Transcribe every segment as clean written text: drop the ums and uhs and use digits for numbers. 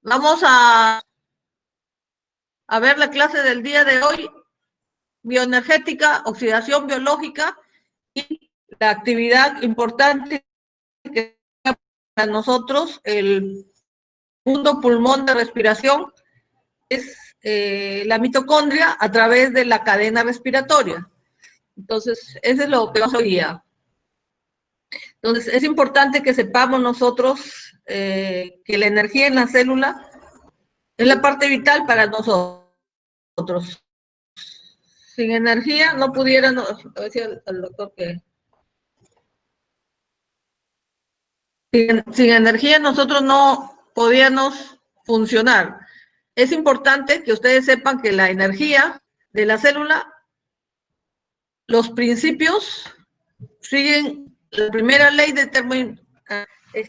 Vamos a ver la clase del día de hoy, bioenergética, oxidación biológica y la actividad importante que para nosotros el segundo pulmón de respiración es la mitocondria a través de la cadena respiratoria. Entonces, eso es lo que vamos hoy día. Entonces, es importante que sepamos nosotros que la energía en la célula es la parte vital para nosotros. Sin energía no pudiéramos, decía el doctor que sin energía nosotros no podíamos funcionar. Es importante que ustedes sepan que la energía de la célula, los principios siguen la primera ley de termodinámica.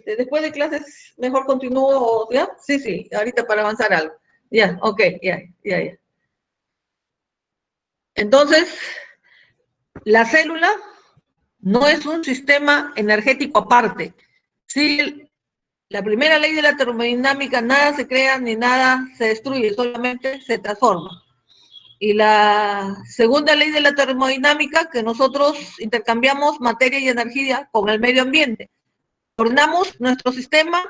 Después de clases, mejor continúo, ¿ya? Sí, ahorita para avanzar algo. Ya, ok, ya. Entonces, la célula no es un sistema energético aparte. Sí, la primera ley de la termodinámica, nada se crea ni nada se destruye, solamente se transforma. Y la segunda ley de la termodinámica, que nosotros intercambiamos materia y energía con el medio ambiente. Ordenamos nuestro sistema,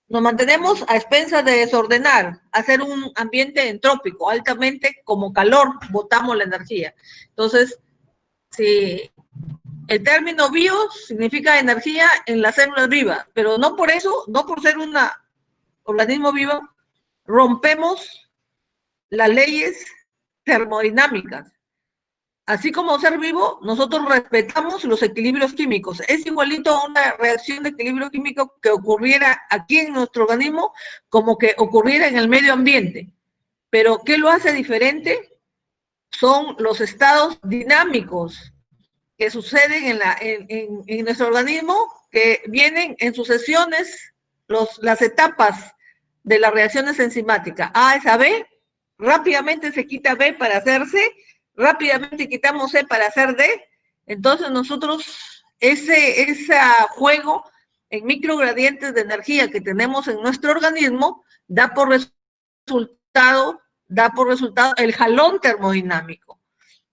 nos mantenemos a expensas de desordenar, hacer un ambiente entrópico, altamente como calor, botamos la energía. Entonces, si el término bio significa energía en las células vivas, pero no por eso, no por ser un organismo vivo, rompemos las leyes termodinámicas. Así como ser vivo, nosotros respetamos los equilibrios químicos. Es igualito a una reacción de equilibrio químico que ocurriera aquí en nuestro organismo como que ocurriera en el medio ambiente. Pero ¿qué lo hace diferente? Son los estados dinámicos que suceden en nuestro organismo, que vienen en sucesiones las etapas de las reacciones enzimáticas. A es a B, rápidamente se quita B para hacer C, rápidamente quitamos C para hacer D. Entonces nosotros, ese juego en microgradientes de energía que tenemos en nuestro organismo, da por resultado el jalón termodinámico,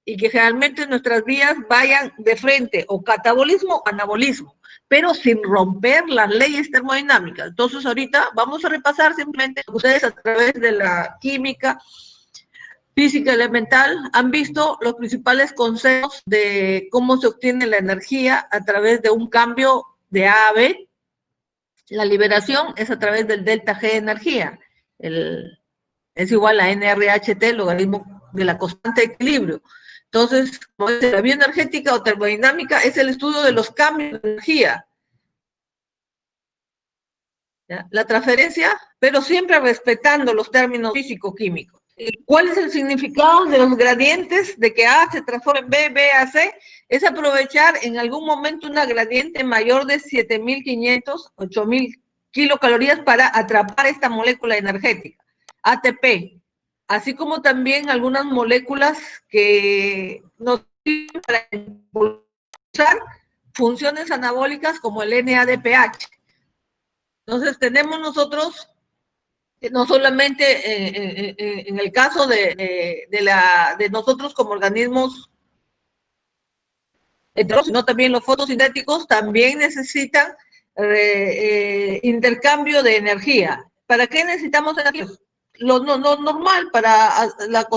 y que generalmente nuestras vías vayan de frente, o catabolismo o anabolismo, pero sin romper las leyes termodinámicas. Entonces ahorita vamos a repasar simplemente, ustedes a través de la química, física elemental, han visto los principales conceptos de cómo se obtiene la energía a través de un cambio de A a B. La liberación es a través del delta G de energía, es igual a NRHT, el logaritmo de la constante de equilibrio. Entonces, la bioenergética o termodinámica es el estudio de los cambios de energía. ¿Ya? La transferencia, pero siempre respetando los términos físico-químicos. ¿Cuál es el significado de los gradientes de que A se transforma en B, B a C? Es aprovechar en algún momento una gradiente mayor de 7.500, 8.000 kilocalorías para atrapar esta molécula energética, ATP. Así como también algunas moléculas que nos sirven para impulsar funciones anabólicas como el NADPH. Entonces tenemos nosotros, no solamente en el caso de nosotros como organismos heterógenos, sino también los fotosintéticos también necesitan intercambio de energía. ¿Para qué necesitamos energía? Lo normal, para la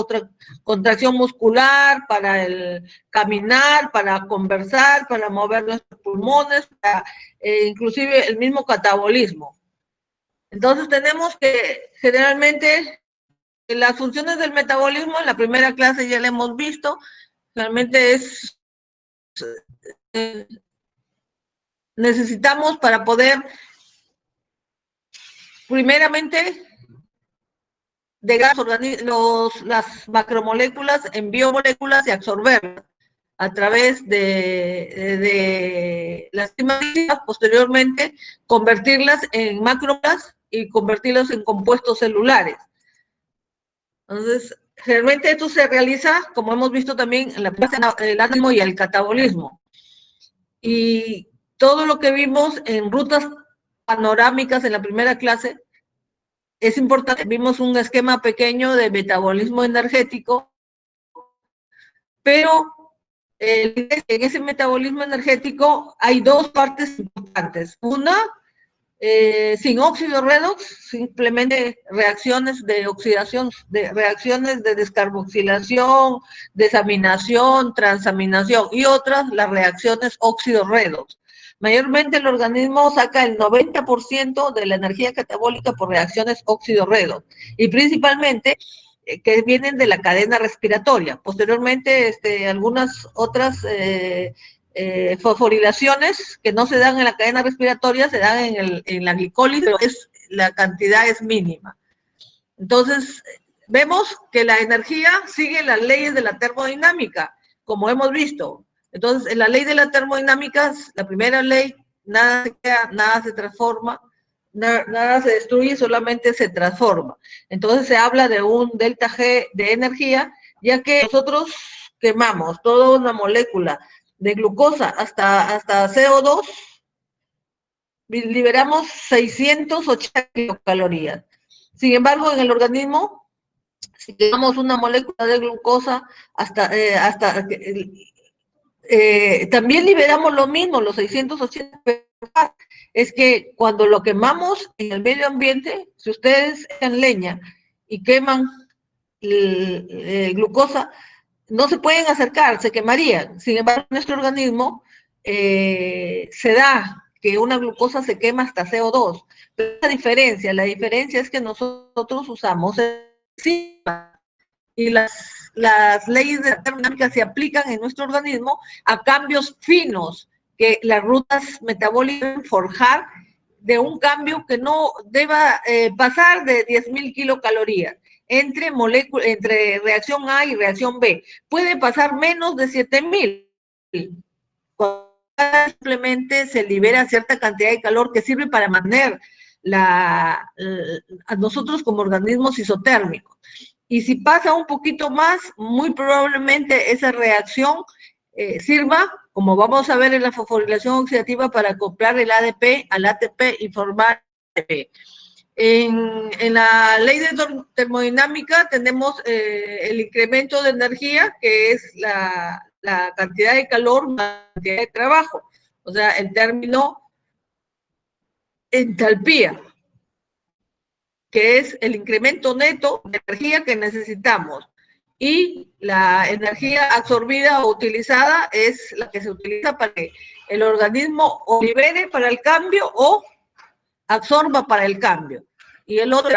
contracción muscular, para el caminar, para conversar, para mover nuestros pulmones, para, inclusive el mismo catabolismo. Entonces tenemos que generalmente las funciones del metabolismo, en la primera clase ya la hemos visto, realmente es necesitamos para poder primeramente dejar las macromoléculas en biomoléculas y absorberlas a través de las enzimas, posteriormente convertirlas en macromoléculas y convertirlas en compuestos celulares. Entonces, realmente esto se realiza, como hemos visto también, en la parte del anabolismo y el catabolismo. Y todo lo que vimos en rutas panorámicas en la primera clase, es importante, vimos un esquema pequeño de metabolismo energético, pero en ese metabolismo energético hay dos partes importantes. Una, sin óxido redox, simplemente reacciones de oxidación, reacciones de descarboxilación, desaminación, transaminación, y otras, las reacciones óxido redox. Mayormente el organismo saca el 90% de la energía catabólica por reacciones óxido redox, y principalmente que vienen de la cadena respiratoria. Posteriormente, algunas otras fosforilaciones que no se dan en la cadena respiratoria, se dan en la glicólisis, pero la cantidad es mínima. Entonces, vemos que la energía sigue las leyes de la termodinámica, como hemos visto. Entonces, en la ley de la termodinámica, la primera ley, nada se queda, nada se transforma, nada se destruye, solamente se transforma. Entonces se habla de un delta G de energía, ya que nosotros quemamos toda una molécula de glucosa hasta CO2, liberamos 680 kilocalorías. Sin embargo, en el organismo, si quemamos una molécula de glucosa también liberamos lo mismo, los 680. Es que cuando lo quemamos en el medio ambiente, si ustedes echan leña y queman glucosa, no se pueden acercar, se quemarían. Sin embargo, en nuestro organismo se da que una glucosa se quema hasta CO2. Pero la diferencia es que nosotros usamos enzima, y las leyes de la termodinámica se aplican en nuestro organismo a cambios finos que las rutas metabólicas deben forjar de un cambio que no deba pasar de 10.000 kilocalorías entre reacción A y reacción B. Puede pasar menos de 7.000. Simplemente se libera cierta cantidad de calor que sirve para mantener a nosotros como organismos isotérmicos. Y si pasa un poquito más, muy probablemente esa reacción sirva, como vamos a ver en la fosforilación oxidativa, para acoplar el ADP al ATP y formar ATP. En la ley de termodinámica tenemos el incremento de energía, que es la cantidad de calor más la cantidad de trabajo, o sea, el término entalpía, que es el incremento neto de energía que necesitamos. Y la energía absorbida o utilizada es la que se utiliza para que el organismo o libere para el cambio o absorba para el cambio. Y el otro.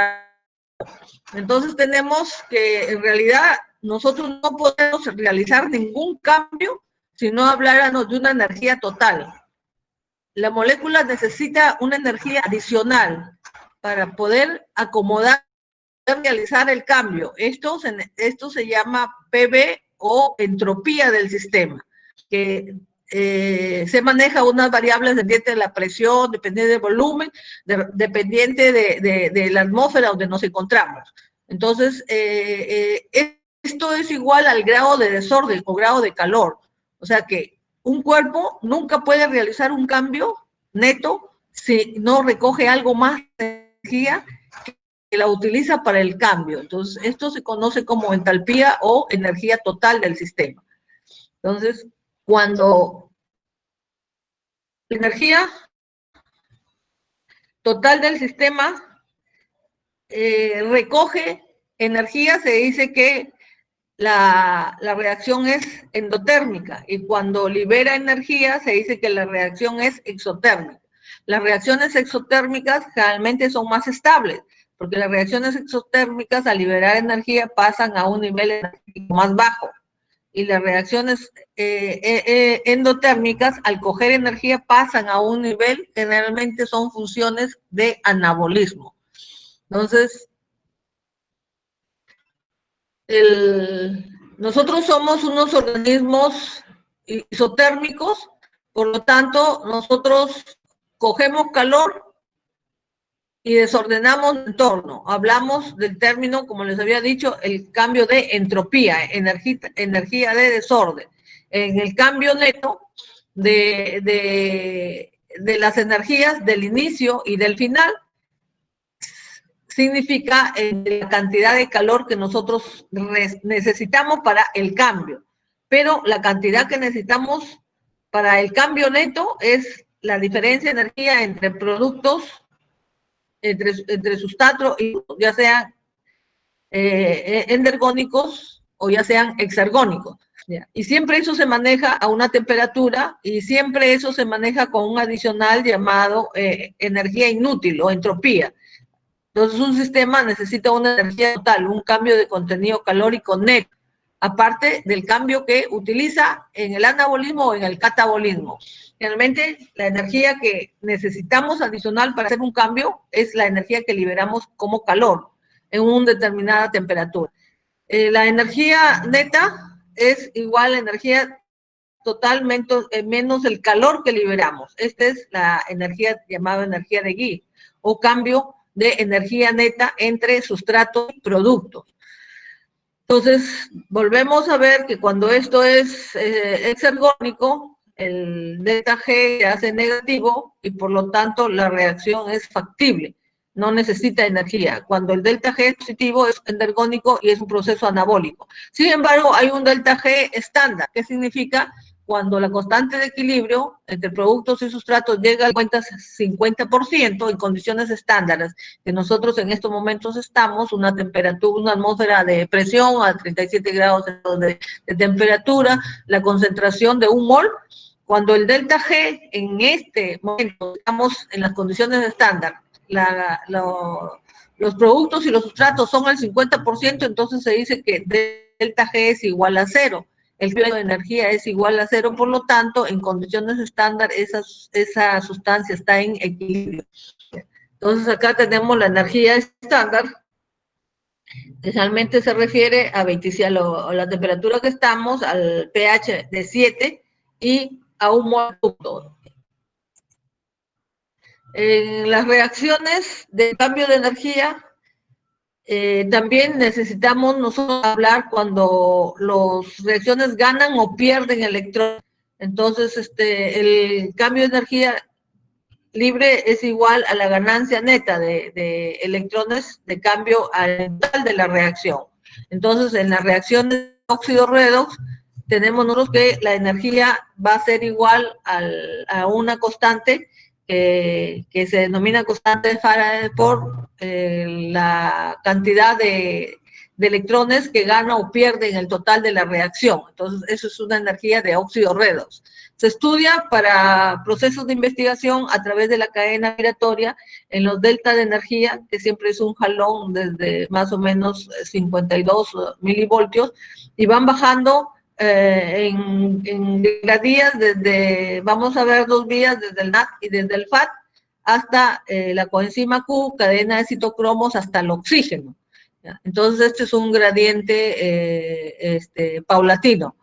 Entonces tenemos que en realidad nosotros no podemos realizar ningún cambio si no habláramos de una energía total. La molécula necesita una energía adicional para poder acomodar, realizar el cambio. Esto se llama PV o entropía del sistema, que se maneja unas variables dependientes de la presión, dependiente del volumen, dependiente de la atmósfera donde nos encontramos. Entonces, esto es igual al grado de desorden o grado de calor. O sea que un cuerpo nunca puede realizar un cambio neto si no recoge algo más de energía que la utiliza para el cambio. Entonces, esto se conoce como entalpía o energía total del sistema. Entonces, cuando la energía total del sistema recoge energía, se dice que la reacción es endotérmica, y cuando libera energía se dice que la reacción es exotérmica. Las reacciones exotérmicas generalmente son más estables, porque las reacciones exotérmicas al liberar energía pasan a un nivel energético más bajo, y las reacciones endotérmicas al coger energía pasan a un nivel, generalmente son funciones de anabolismo. Entonces, nosotros somos unos organismos isotérmicos, por lo tanto, nosotros cogemos calor y desordenamos el entorno. Hablamos del término, como les había dicho, el cambio de entropía, energía de desorden. En el cambio neto de las energías del inicio y del final, significa la cantidad de calor que nosotros necesitamos para el cambio, pero la cantidad que necesitamos para el cambio neto es la diferencia de energía entre productos, entre sustrato, ya sean endergónicos o ya sean exergónicos. ¿Ya? Y siempre eso se maneja a una temperatura y siempre eso se maneja con un adicional llamado energía inútil o entropía. Entonces un sistema necesita una energía total, un cambio de contenido calórico neto, aparte del cambio que utiliza en el anabolismo o en el catabolismo. Realmente la energía que necesitamos adicional para hacer un cambio es la energía que liberamos como calor en una determinada temperatura. La energía neta es igual a energía totalmente menos el calor que liberamos. Esta es la energía llamada energía de Guy, o cambio de energía neta entre sustrato y producto. Entonces, volvemos a ver que cuando esto es exergónico, el delta G se hace negativo y por lo tanto la reacción es factible, no necesita energía. Cuando el delta G es positivo es endergónico y es un proceso anabólico. Sin embargo, hay un delta G estándar, que significa cuando la constante de equilibrio entre productos y sustratos llega al 50% en condiciones estándares, que nosotros en estos momentos estamos, una temperatura, una atmósfera de presión a 37 grados de temperatura, la concentración de 1 mol, cuando el delta G en este momento estamos en las condiciones estándar, los productos y los sustratos son al 50%, entonces se dice que delta G es igual a 0. El cambio de energía es igual a 0, por lo tanto, en condiciones estándar, esa sustancia está en equilibrio. Entonces, acá tenemos la energía estándar, que realmente se refiere a 27, a la temperatura que estamos, al pH de 7 y a un mol. En las reacciones de cambio de energía, también necesitamos nosotros hablar cuando las reacciones ganan o pierden electrones. Entonces, el cambio de energía libre es igual a la ganancia neta de electrones de cambio al total de la reacción. Entonces, en la reacción de óxido-redox, tenemos nosotros que la energía va a ser igual a una constante que se denomina constante de Faraday por la cantidad de electrones que gana o pierde en el total de la reacción. Entonces, eso es una energía de óxido-redox. Se estudia para procesos de investigación a través de la cadena giratoria en los deltas de energía, que siempre es un jalón desde más o menos 52 milivoltios, y van bajando en gradías desde, vamos a ver 2 vías, desde el NAT y desde el FAT, hasta la coenzima Q, cadena de citocromos, hasta el oxígeno. ¿Ya? Entonces, este es un gradiente paulatino.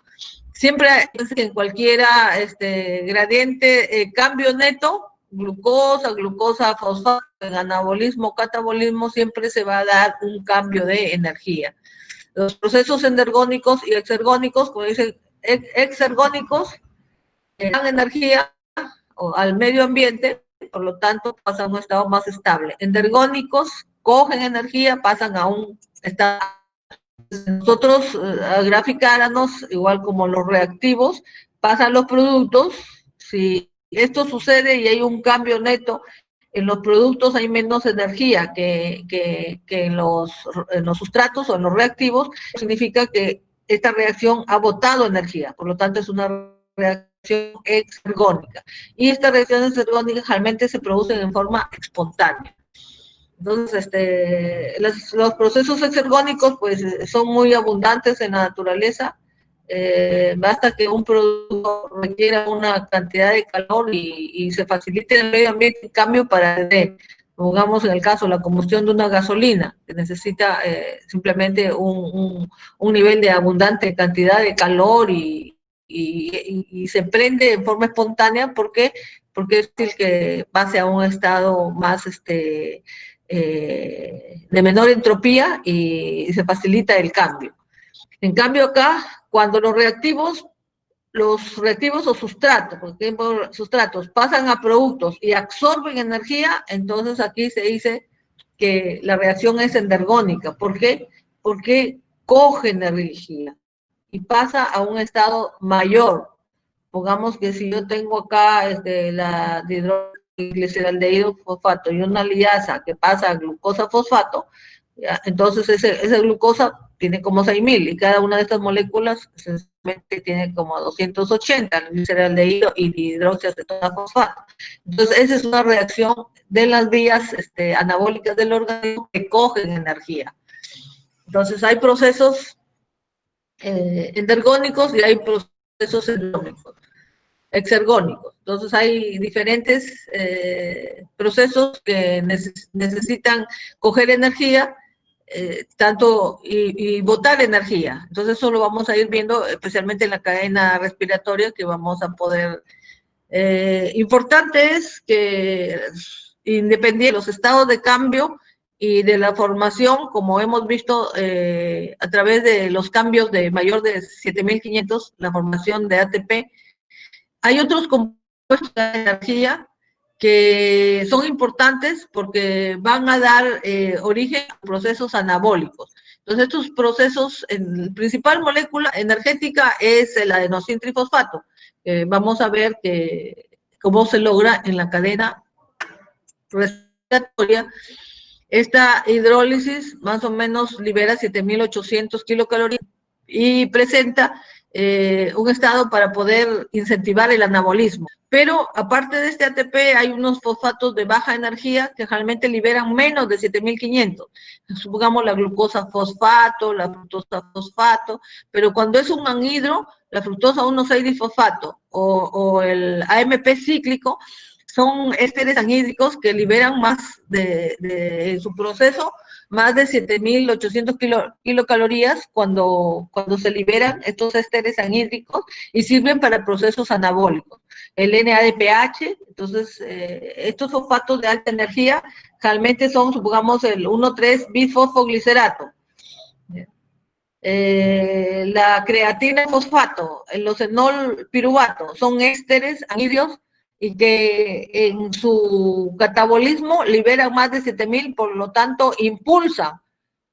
Siempre en cualquiera gradiente, cambio neto, glucosa, fosfato, en anabolismo, catabolismo, siempre se va a dar un cambio de energía. Los procesos endergónicos y exergónicos, como dicen, exergónicos dan energía al medio ambiente, por lo tanto pasan a un estado más estable. Endergónicos cogen energía, pasan a un estado. Nosotros graficáramos, igual como los reactivos, pasan los productos. Si esto sucede y hay un cambio neto, en los productos hay menos energía que en los sustratos o en los reactivos, significa que esta reacción ha botado energía, por lo tanto es una reacción exergónica. Y estas reacciones exergónicas realmente se producen en forma espontánea. Entonces, los procesos exergónicos, pues, son muy abundantes en la naturaleza. Basta que un producto requiera una cantidad de calor y se facilite el medio ambiente, en cambio, para, pongamos en el caso, la combustión de una gasolina, que necesita simplemente un nivel de abundante cantidad de calor y se prende en forma espontánea porque es el que pase a un estado más de menor entropía y se facilita el cambio. En cambio acá, cuando los reactivos o sustratos, por ejemplo, sustratos pasan a productos y absorben energía, entonces aquí se dice que la reacción es endergónica. ¿Por qué? Porque coge energía y pasa a un estado mayor. Pongamos que si yo tengo acá la dihidrogliceraldehído fosfato y una liasa que pasa a glucosa fosfato, ¿ya? Entonces esa glucosa tiene como 6.000 y cada una de estas moléculas esencialmente tiene como 280, el gliceraldehído y dihidroxiacetona fosfato. Entonces esa es una reacción de las vías anabólicas del organismo que cogen energía. Entonces hay procesos endergónicos y hay procesos exergónicos. Entonces hay diferentes procesos que necesitan coger energía y botar energía. Entonces eso lo vamos a ir viendo especialmente en la cadena respiratoria que vamos a poder. Importante es que independiente de los estados de cambio y de la formación, como hemos visto a través de los cambios de mayor de 7.500, la formación de ATP, hay otros compuestos de energía que son importantes porque van a dar origen a procesos anabólicos. Entonces, estos procesos, la principal molécula energética es el adenosintrifosfato. Vamos a ver cómo se logra en la cadena respiratoria. Esta hidrólisis más o menos libera 7.800 kilocalorías y presenta un estado para poder incentivar el anabolismo. Pero aparte de este ATP hay unos fosfatos de baja energía que realmente liberan menos de 7.500. Supongamos la glucosa fosfato, la fructosa fosfato, pero cuando es un anhidro, la fructosa 1,6-disfosfato o el AMP cíclico, son ésteres anhídricos que liberan más en su proceso más de 7.800 kilocalorías cuando se liberan estos ésteres anhídricos y sirven para procesos anabólicos. El NADPH, entonces estos fosfatos de alta energía realmente son, supongamos, el 1,3-bisfosfoglicerato. La creatina fosfato, el osenol piruvato, son ésteres anhídridos y que en su catabolismo liberan más de 7.000, por lo tanto impulsa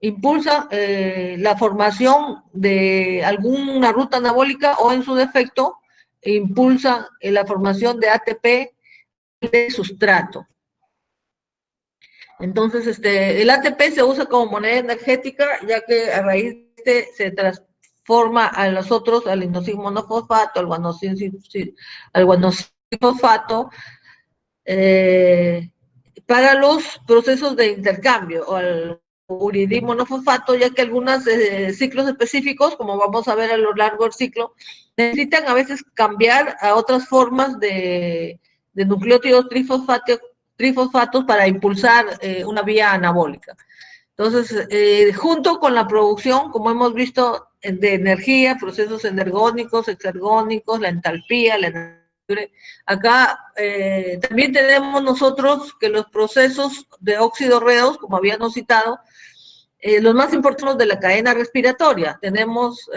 la formación de alguna ruta anabólica o en su defecto impulsa la formación de ATP de sustrato. Entonces, el ATP se usa como moneda energética, ya que a raíz de se transforma a los otros, al inosine monofosfato, al guanosine-fosfato, para los procesos de intercambio, o al uridín monofosfato, ya que algunos ciclos específicos, como vamos a ver a lo largo del ciclo, necesitan a veces cambiar a otras formas de nucleótidos trifosfatos para impulsar una vía anabólica. Entonces, junto con la producción, como hemos visto, de energía, procesos energónicos, exergónicos, la entalpía, la energía libre, acá también tenemos nosotros que los procesos de óxido redos, como habíamos citado, los más importantes de la cadena respiratoria. Tenemos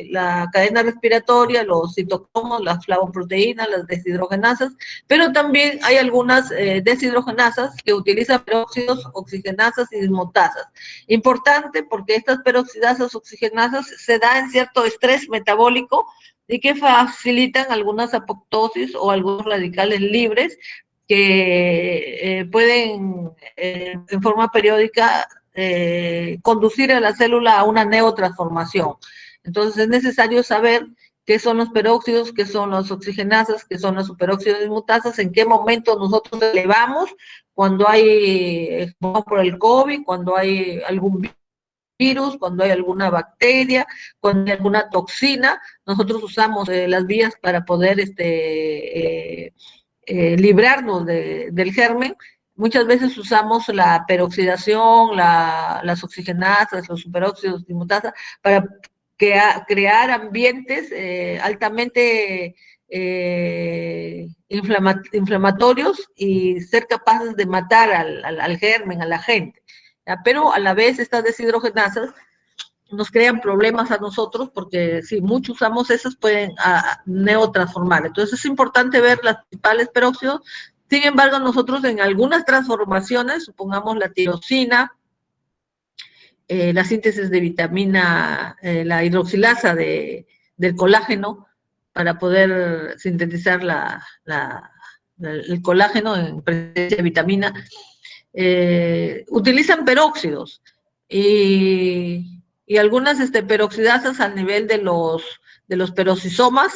la cadena respiratoria, los citocromos, las flavoproteínas, las deshidrogenasas, pero también hay algunas deshidrogenasas que utilizan peróxidos, oxigenasas y dismutasas. Importante porque estas peroxidasas, oxigenasas se dan en cierto estrés metabólico y que facilitan algunas apoptosis o algunos radicales libres que pueden en forma periódica conducir a la célula a una neotransformación. Entonces es necesario saber qué son los peróxidos, qué son las oxigenasas, qué son las superóxidos dismutasas, en qué momento nosotros elevamos, cuando hay, por el COVID, cuando hay algún virus, cuando hay alguna bacteria, cuando hay alguna toxina, nosotros usamos las vías para poder librarnos del germen. Muchas veces usamos la peroxidación, las oxigenasas, los superóxidos dismutasa para crear ambientes altamente inflamatorios y ser capaces de matar al germen, a la gente. ¿Ya? Pero a la vez estas deshidrogenasas nos crean problemas a nosotros porque si mucho usamos esas pueden neotransformar. Entonces es importante ver los principales peróxidos Sin embargo, nosotros en algunas transformaciones, supongamos la tirosina, la síntesis de vitamina, la hidroxilasa del colágeno, para poder sintetizar el colágeno en presencia de vitamina, utilizan peróxidos y algunas peroxidasas al nivel de los peroxisomas,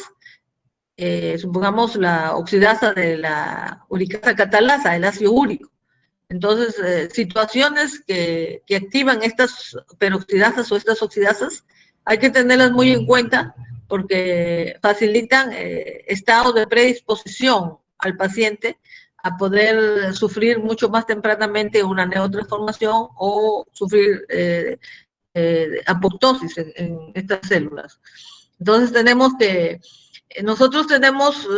supongamos la oxidasa de la uricasa catalasa, el ácido úrico. Entonces, situaciones que activan estas peroxidasas o estas oxidasas, hay que tenerlas muy en cuenta porque facilitan estados de predisposición al paciente a poder sufrir mucho más tempranamente una neotransformación o sufrir apoptosis en estas células. Entonces nosotros tenemos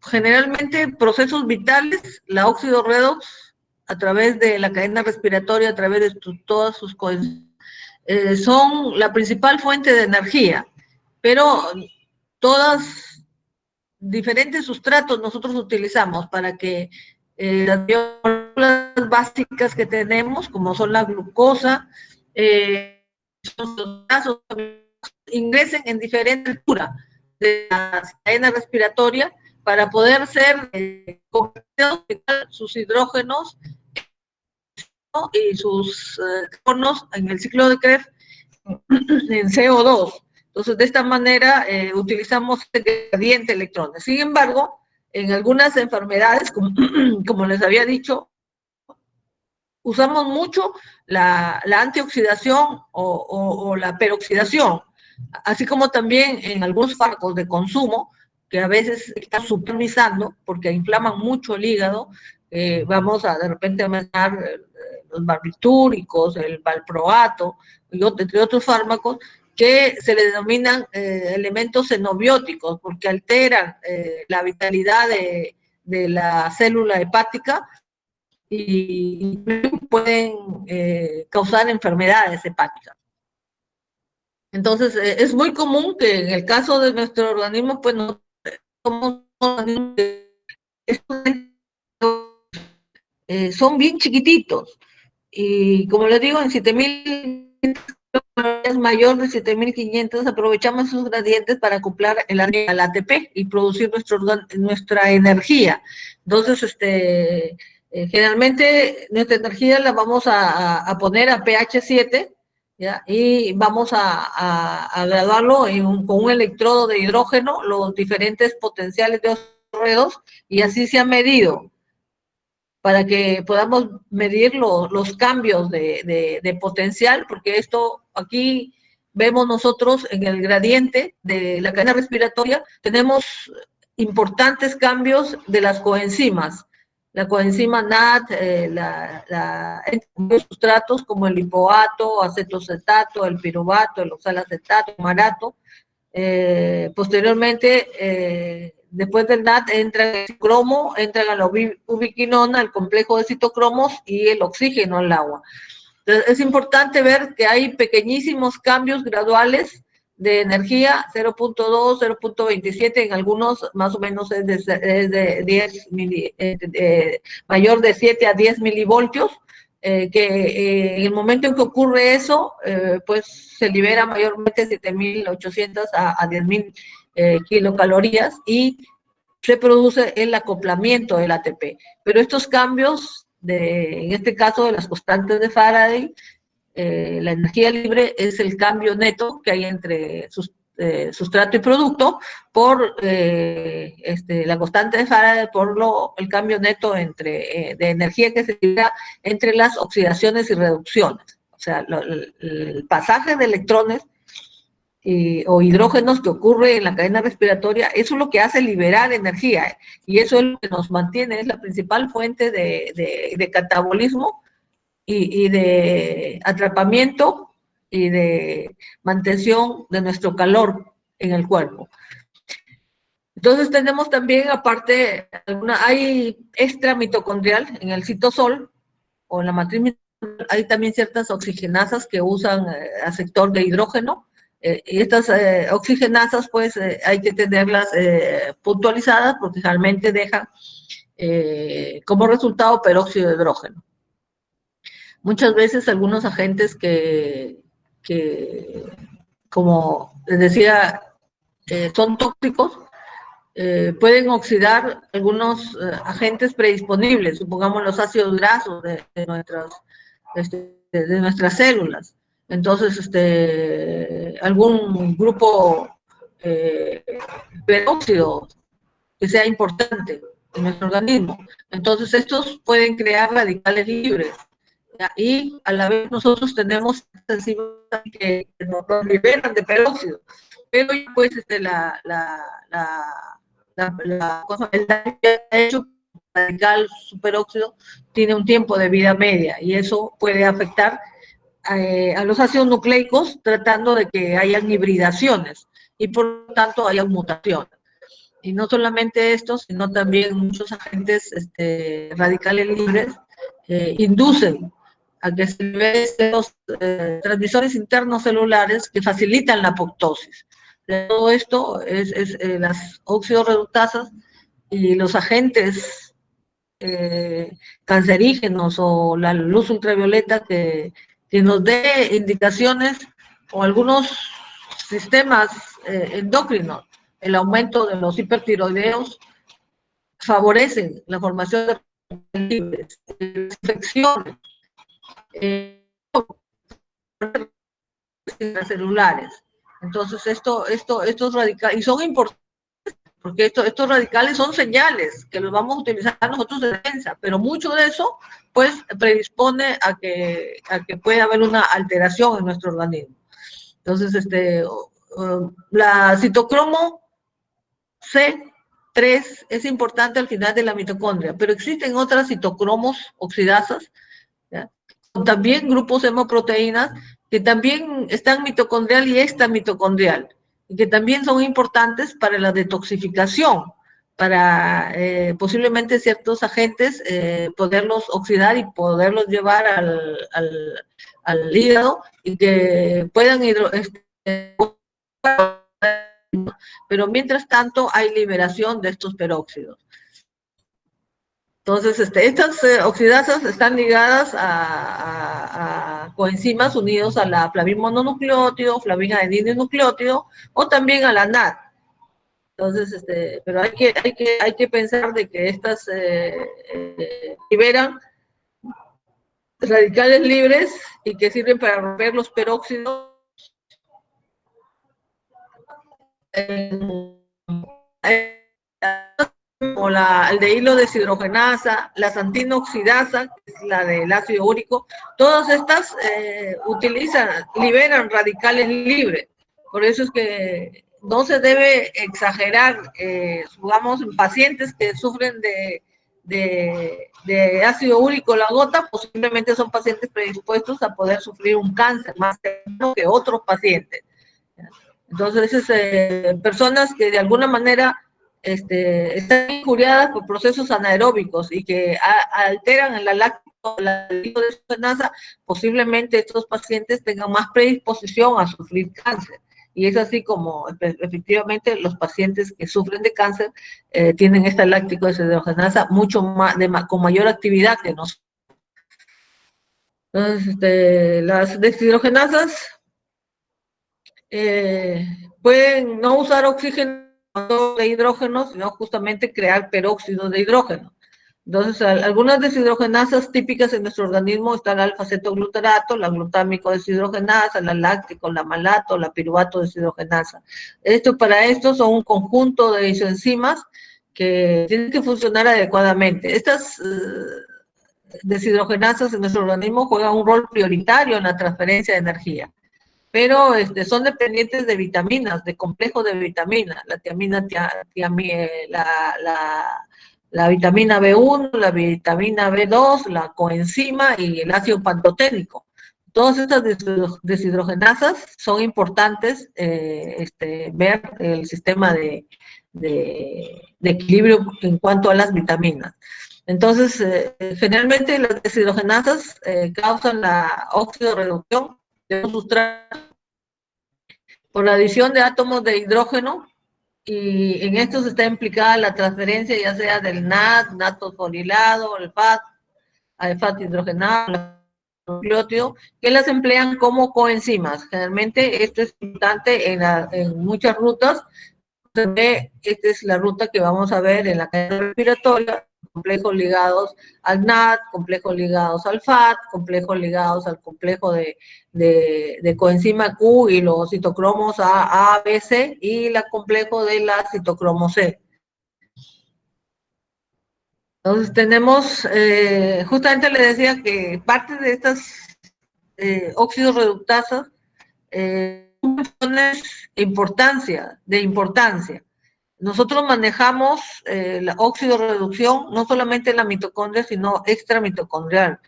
generalmente procesos vitales, la óxido redox, a través de la cadena respiratoria, a través de todas sus coenzimas, son la principal fuente de energía, pero todas diferentes sustratos nosotros utilizamos para que las moléculas básicas que tenemos, como son la glucosa, ingresen en diferente altura de la cadena respiratoria para poder ser convertidos sus hidrógenos y sus carbonos en el ciclo de Krebs en CO2. Entonces, de esta manera utilizamos el gradiente de electrones. Sin embargo, en algunas enfermedades, como les había dicho, usamos mucho la antioxidación o la peroxidación, así como también en algunos fármacos de consumo, que a veces están supervisando porque inflaman mucho el hígado. Vamos a de repente a mencionar los barbitúricos, el valproato, entre otros fármacos, que se le denominan elementos xenobióticos, porque alteran la vitalidad de la célula hepática y pueden causar enfermedades hepáticas. Entonces, es muy común que en el caso de nuestro organismo, pues no somos organismos son bien chiquititos. Y como les digo, en 7000 es mayor de 7500, aprovechamos esos gradientes para acoplar al ATP y producir nuestra energía. Entonces, generalmente nuestra energía la vamos a poner a pH 7, ¿ya? Y vamos a graduarlo con un electrodo de hidrógeno, los diferentes potenciales de redos, y así se ha medido para que podamos medir los cambios de potencial, porque esto aquí vemos nosotros en el gradiente de la cadena respiratoria, tenemos importantes cambios de las coenzimas. La coenzima NAT, los sustratos como el lipoato, acetocetato, el piruvato, el oxalacetato, el marato. Posteriormente, después del NAT entra el cromo, entra la ubiquinona, el complejo de citocromos y el oxígeno al agua. Entonces, es importante ver que hay pequeñísimos cambios graduales de energía, 0.2, 0.27, en algunos más o menos es de 10 mayor de 7 a 10 milivoltios, que en el momento en que ocurre eso, pues se libera mayormente 7.800 a 10.000 kilocalorías y se produce el acoplamiento del ATP. Pero estos cambios, en este caso de las constantes de Faraday, la energía libre es el cambio neto que hay entre sustrato y producto por la constante de Faraday, por el cambio neto de energía que se libera entre las oxidaciones y reducciones. O sea, el pasaje de electrones o hidrógenos que ocurre en la cadena respiratoria, eso es lo que hace liberar energía, y eso es lo que nos mantiene, es la principal fuente de catabolismo y de atrapamiento y de mantención de nuestro calor en el cuerpo. Entonces tenemos también, aparte, hay extra mitocondrial en el citosol o en la matriz mitocondrial, hay también ciertas oxigenasas que usan a sector de hidrógeno, y estas oxigenasas pues hay que tenerlas puntualizadas porque realmente dejan como resultado peróxido de hidrógeno. Muchas veces algunos agentes como les decía, son tóxicos, pueden oxidar algunos agentes predisponibles, supongamos los ácidos grasos de nuestras células. Entonces, algún grupo peróxido que sea importante en nuestro organismo. Entonces, estos pueden crear radicales libres. ¿Ya? Y a la vez nosotros tenemos enzimas que nos liberan de peróxido. Pero pues el daño que ha hecho el radical superóxido tiene un tiempo de vida media y eso puede afectar a los ácidos nucleicos tratando de que hayan hibridaciones y por lo tanto hayan mutaciones. Y no solamente estos, sino también muchos agentes radicales libres inducen a que se liberen los transmisores internos celulares que facilitan la apoptosis. De todo esto las oxidorreductasas y los agentes cancerígenos o la luz ultravioleta que nos dé indicaciones o algunos sistemas endocrinos, el aumento de los hipertiroideos favorecen la formación de libres, infecciones, celulares. Entonces, estos radicales, y son importantes, porque estos radicales son señales que los vamos a utilizar nosotros de defensa, pero mucho de eso, pues, predispone a que pueda haber una alteración en nuestro organismo. Entonces, la citocromo C3 es importante al final de la mitocondria, pero existen otras citocromos oxidasas, ¿ya? También grupos hemoproteínas que también están mitocondrial y extramitocondrial, y que también son importantes para la detoxificación, para posiblemente ciertos agentes poderlos oxidar y poderlos llevar al hígado y que puedan pero mientras tanto hay liberación de estos peróxidos. Entonces, estas oxidasas están ligadas a coenzimas unidos a la flavin mononucleótido, flavin adeninonucleótido o también a la NAD. Entonces, pero hay que pensar de que estas liberan radicales libres y que sirven para romper los peróxidos como la aldehilo deshidrogenasa, la santinoxidasa, que es la del ácido úrico, todas estas liberan radicales libres. Por eso es que no se debe exagerar, digamos, en pacientes que sufren de ácido úrico la gota, posiblemente son pacientes predispuestos a poder sufrir un cáncer más que otros pacientes. Entonces, personas que de alguna manera están injuriadas por procesos anaeróbicos y que alteran la lactodeshidratación, posiblemente estos pacientes tengan más predisposición a sufrir cáncer. Y es así como efectivamente los pacientes que sufren de cáncer tienen esta láctico deshidrogenasa mucho más, con mayor actividad que nosotros. Entonces, las deshidrogenasas pueden no usar oxígeno de hidrógeno, sino justamente crear peróxido de hidrógeno. Entonces, algunas deshidrogenasas típicas en nuestro organismo están la alfa-cetoglutarato, la glutámico deshidrogenasa, la láctico, la malato, la piruvato deshidrogenasa. Para esto son un conjunto de isoenzimas que tienen que funcionar adecuadamente. Estas deshidrogenasas en nuestro organismo juegan un rol prioritario en la transferencia de energía, pero son dependientes de vitaminas, de complejos de vitaminas, la tiamina, la vitamina B1, la vitamina B2, la coenzima y el ácido pantoténico. Todas estas deshidrogenasas son importantes ver el sistema de equilibrio en cuanto a las vitaminas. Entonces, generalmente las deshidrogenasas causan la oxidorreducción de un sustrato por la adición de átomos de hidrógeno y en estos está implicada la transferencia ya sea del NAT fosforilado, el FAT, alfato hidrogenado, nucleótido, que las emplean como coenzimas. Generalmente esto es importante en muchas rutas. Esta es la ruta que vamos a ver en la cadena respiratoria, complejos ligados al NAT, complejos ligados al FAT, complejos ligados al complejo de coenzima Q y los citocromos A, B, C, y el complejo de la citocromo C. Entonces tenemos, justamente le decía que parte de estas óxidos reductasas funciones de importancia. Nosotros manejamos la oxidorreducción no solamente en la mitocondria, sino extramitocondrial.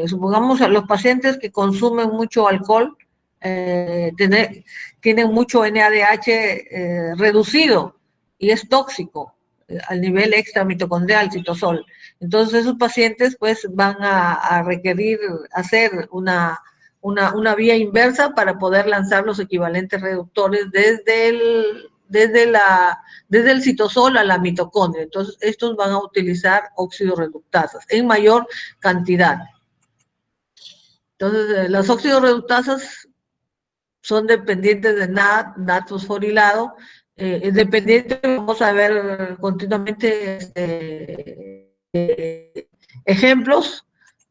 Supongamos a los pacientes que consumen mucho alcohol, tienen mucho NADH reducido y es tóxico al nivel extramitocondrial, citosol. Entonces esos pacientes pues van a requerir hacer una vía inversa para poder lanzar los equivalentes reductores desde el citosol a la mitocondria. Entonces, estos van a utilizar óxidos reductasas en mayor cantidad. Entonces, las óxidos reductasas son dependientes de NAT fosforilado, dependiente, vamos a ver continuamente ejemplos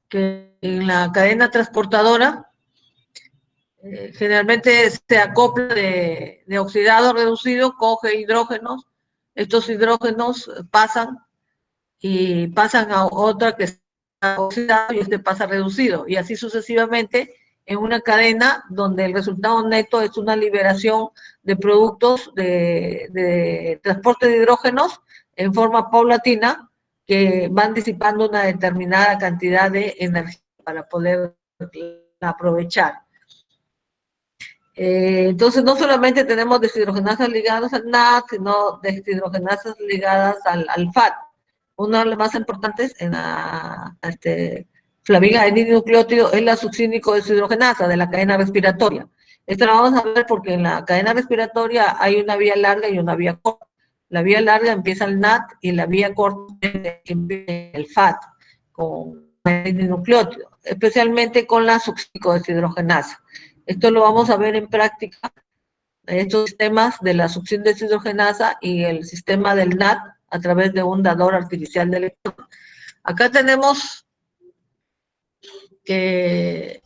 que en la cadena transportadora generalmente se acopla de oxidado reducido, coge hidrógenos, estos hidrógenos pasan a otra que está oxidado y este pasa reducido, y así sucesivamente en una cadena donde el resultado neto es una liberación de productos de transporte de hidrógenos en forma paulatina que van disipando una determinada cantidad de energía para poder aprovechar. Entonces, no solamente tenemos deshidrogenasas ligadas al NAT, sino deshidrogenasas ligadas al FAT. Una de las más importantes en la flaviga-N-nucleótido es la succínico deshidrogenasa de la cadena respiratoria. Esta la vamos a ver porque en la cadena respiratoria hay una vía larga y una vía corta. La vía larga empieza el NAT y la vía corta empieza el FAT con N-nucleótido, especialmente con la succínico deshidrogenasa. Esto lo vamos a ver en práctica, estos sistemas de la succión deshidrogenasa y el sistema del NAT a través de un dador artificial de electrones. Acá tenemos que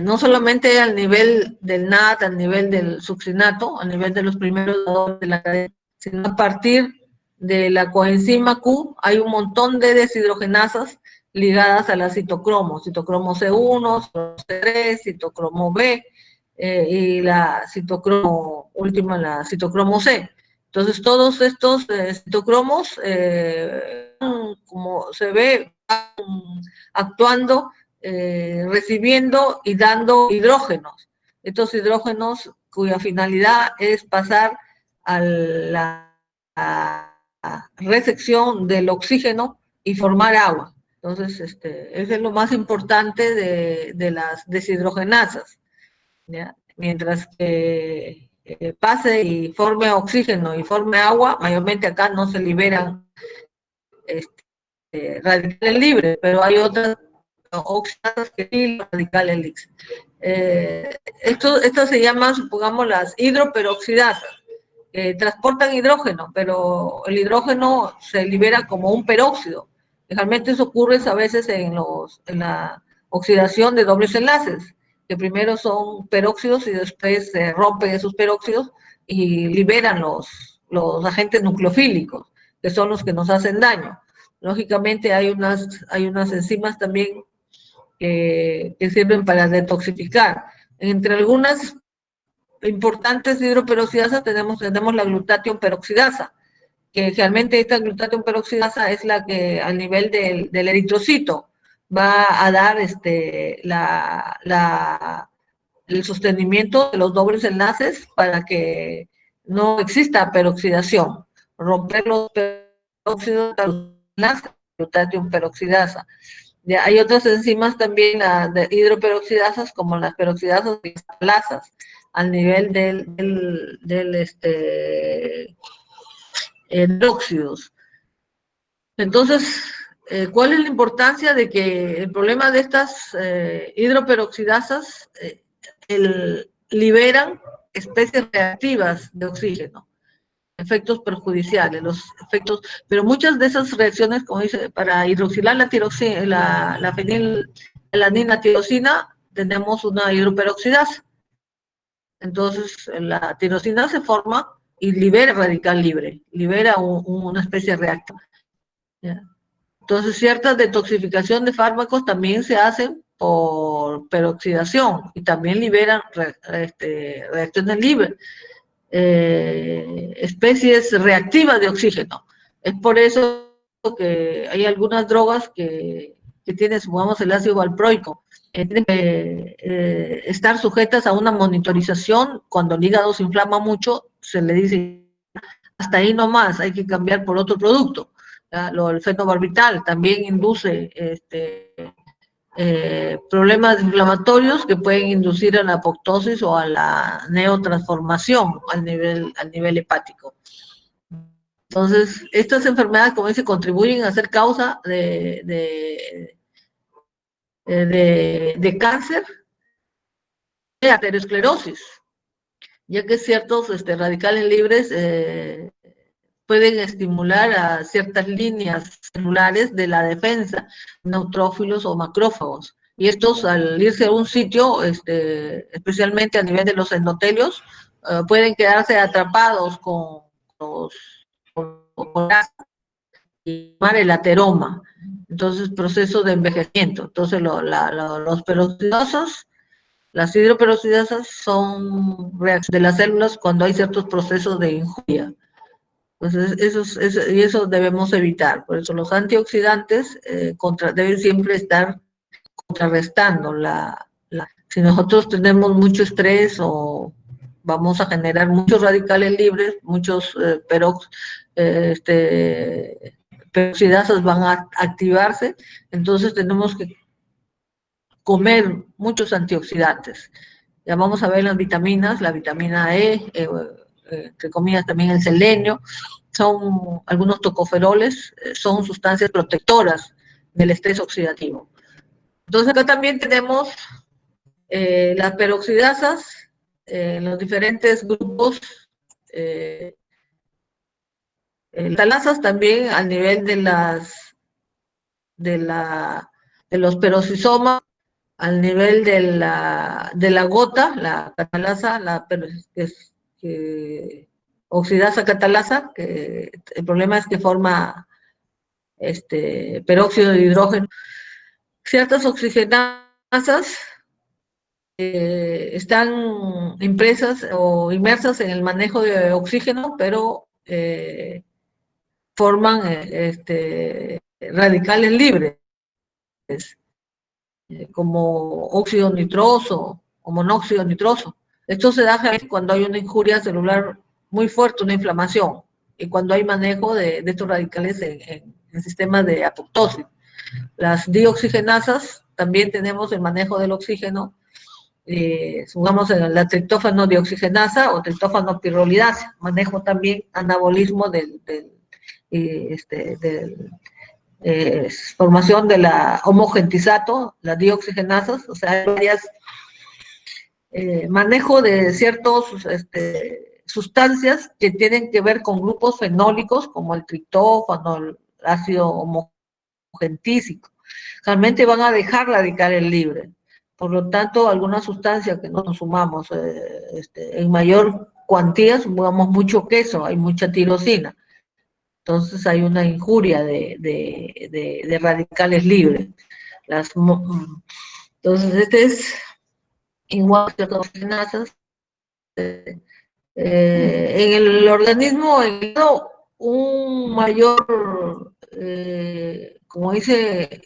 no solamente al nivel del NAT, al nivel del succinato, al nivel de los primeros dadores de la cadena, sino a partir de la coenzima Q hay un montón de deshidrogenasas ligadas a la citocromo C1, C3, citocromo B, y la citocromo última, la citocromo C. Entonces, todos estos citocromos, como se ve, actuando, recibiendo y dando hidrógenos. Estos hidrógenos cuya finalidad es pasar a la resección del oxígeno y formar agua. Entonces, eso es lo más importante de las deshidrogenasas, ¿ya? Mientras que pase y forme oxígeno y forme agua, mayormente acá no se liberan radicales libres, pero hay otras oxidadas que sí, radicales libres. Esto se llama, supongamos, las hidroperoxidasas. Transportan hidrógeno, pero el hidrógeno se libera como un peróxido. Realmente eso ocurre a veces en la oxidación de dobles enlaces, que primero son peróxidos y después se rompen esos peróxidos y liberan los agentes nucleofílicos, que son los que nos hacen daño. Lógicamente hay unas enzimas también que sirven para detoxificar. Entre algunas importantes hidroperoxidasas tenemos la glutatión peroxidasa, que realmente esta glutatión peroxidasa es la que al nivel del eritrocito va a dar el sostenimiento de los dobles enlaces para que no exista peroxidación, romper los peróxidos de los enlaces, glutatión peroxidasa. Ya, hay otras enzimas también de hidroperoxidasas, como las peroxidasas y lasas, al nivel óxidos. Entonces, ¿cuál es la importancia de que el problema de estas hidroperoxidasas liberan especies reactivas de oxígeno, efectos perjudiciales, los efectos, pero muchas de esas reacciones, como dice, para hidroxilar la tiroxina, la fenilalanina tirosina, tenemos una hidroperoxidasa. Entonces, la tirosina se forma y libera radical libre, libera una especie reactiva. ¿Ya? Entonces, cierta detoxificación de fármacos también se hacen por peroxidación y también liberan reacciones libres, especies reactivas de oxígeno. Es por eso que hay algunas drogas que tienen, supongamos, el ácido valproico, tienen que estar sujetas a una monitorización. Cuando el hígado se inflama mucho, se le dice hasta ahí nomás, hay que cambiar por otro producto. El fenobarbital también induce problemas inflamatorios que pueden inducir a la apoptosis o a la neotransformación al nivel hepático. Entonces, estas enfermedades, como dice, contribuyen a ser causa de cáncer, de aterosclerosis, ya que ciertos radicales libres pueden estimular a ciertas líneas celulares de la defensa, neutrófilos o macrófagos. Y estos, al irse a un sitio, especialmente a nivel de los endotelios, pueden quedarse atrapados con y formar el ateroma. Entonces, proceso de envejecimiento. Entonces, los peroxidosos, las hidroperoxidasas son reacciones de las células cuando hay ciertos procesos de injuria. Entonces, eso debemos evitar. Por eso los antioxidantes deben siempre estar contrarrestando si nosotros tenemos mucho estrés o vamos a generar muchos radicales libres, muchos peroxidasas van a activarse, entonces tenemos que comer muchos antioxidantes. Ya vamos a ver las vitaminas, la vitamina E, entre comillas también el selenio, son algunos tocoferoles, son sustancias protectoras del estrés oxidativo. Entonces acá también tenemos las peroxidasas en los diferentes grupos, talasas también al nivel de los peroxisomas, al nivel de la gota, la catalasa, oxidasa catalasa, que el problema es que forma peróxido de hidrógeno. Ciertas oxigenasas están impresas o inmersas en el manejo de oxígeno, pero forman radicales libres, como óxido nitroso o monóxido nitroso. Esto se da cuando hay una injuria celular muy fuerte, una inflamación, y cuando hay manejo de estos radicales en el sistema de apoptosis. Las dioxigenasas, también tenemos el manejo del oxígeno, supongamos la triptófano dioxigenasa o triptófano pirrolidasa, manejo también anabolismo formación de la homogentizato, las dioxigenasas, o sea, hay varias manejo de ciertas sustancias que tienen que ver con grupos fenólicos como el triptófano, el ácido homogentísico. Realmente van a dejar radicales libres. Por lo tanto, alguna sustancia que no nos sumamos en mayor cuantía, sumamos mucho queso, hay mucha tirosina. Entonces hay una injuria de radicales libres. Entonces, este es igual que las oxigenasas. En el organismo, un mayor, como dice,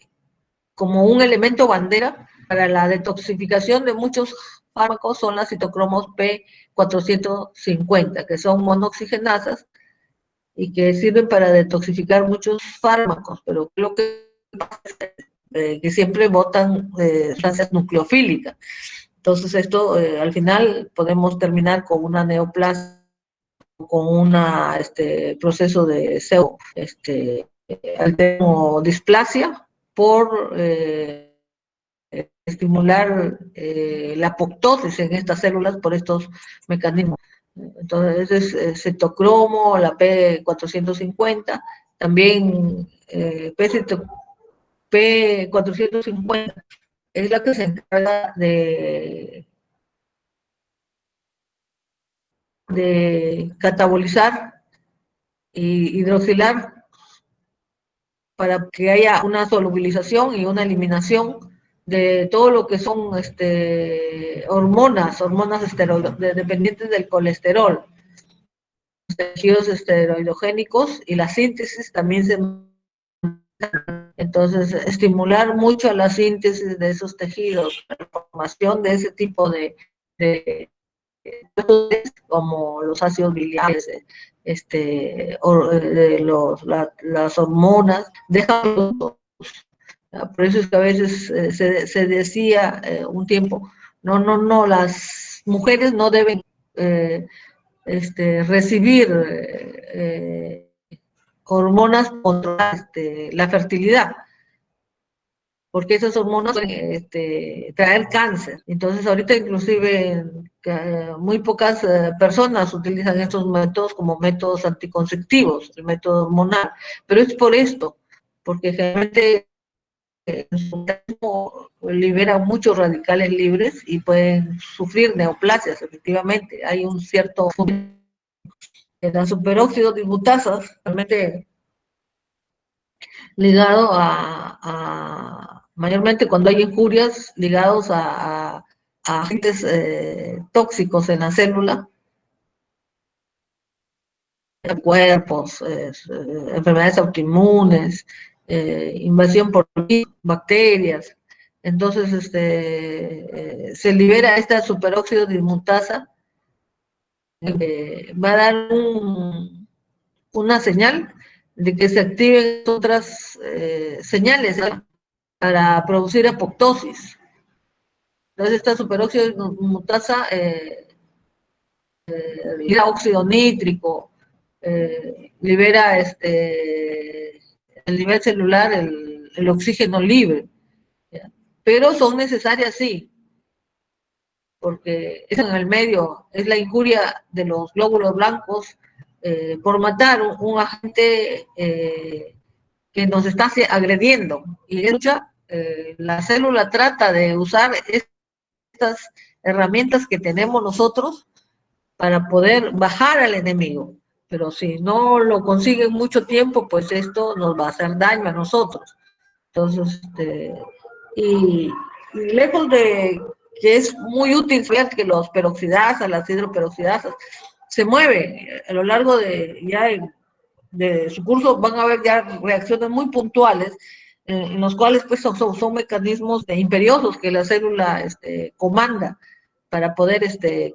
como un elemento bandera para la detoxificación de muchos fármacos son las citocromos P450, que son monoxigenasas y que sirven para detoxificar muchos fármacos, pero lo que pasa es que siempre botan sustancias nucleofílicas. Entonces esto, al final, podemos terminar con una neoplasia con un proceso de displasia por estimular la apoptosis en estas células por estos mecanismos. Entonces, es citocromo, la P450, también P450 es la que se encarga de catabolizar y hidroxilar para que haya una solubilización y una eliminación de todo lo que son hormonas dependientes del colesterol, los tejidos esteroidogénicos, y la síntesis también se... Entonces, estimular mucho la síntesis de esos tejidos, la formación de ese tipo de como los ácidos biliares, las hormonas, dejan. Por eso es que a veces se decía un tiempo, no, las mujeres no deben recibir hormonas contra la fertilidad, porque esas hormonas pueden traer cáncer. Entonces, ahorita inclusive muy pocas personas utilizan estos métodos como métodos anticonceptivos, el método hormonal, pero es por esto, porque generalmente en su organismo libera muchos radicales libres y pueden sufrir neoplasias, efectivamente. Hay un cierto... La superóxido dismutasas, realmente ligado mayormente cuando hay injurias ligados a agentes tóxicos en la célula, cuerpos, enfermedades autoinmunes, invasión por bacterias. Entonces, se libera esta superóxido dismutasa, va a dar una señal de que se activen otras señales, ¿no?, para producir apoptosis. Entonces, esta superóxido dismutasa libera óxido nítrico, libera el nivel celular, el oxígeno libre, ¿ya? Pero son necesarias, sí, porque es en el medio, es la injuria de los glóbulos blancos por matar un agente que nos está agrediendo, y la célula trata de usar estas herramientas que tenemos nosotros para poder bajar al enemigo, pero si no lo consiguen mucho tiempo, pues esto nos va a hacer daño a nosotros. Entonces, y lejos de que es muy útil ver que los peroxidasas, las hidroperoxidasas, se mueven a lo largo de su curso, van a haber ya reacciones muy puntuales, en los cuales pues son mecanismos imperiosos que la célula comanda para poder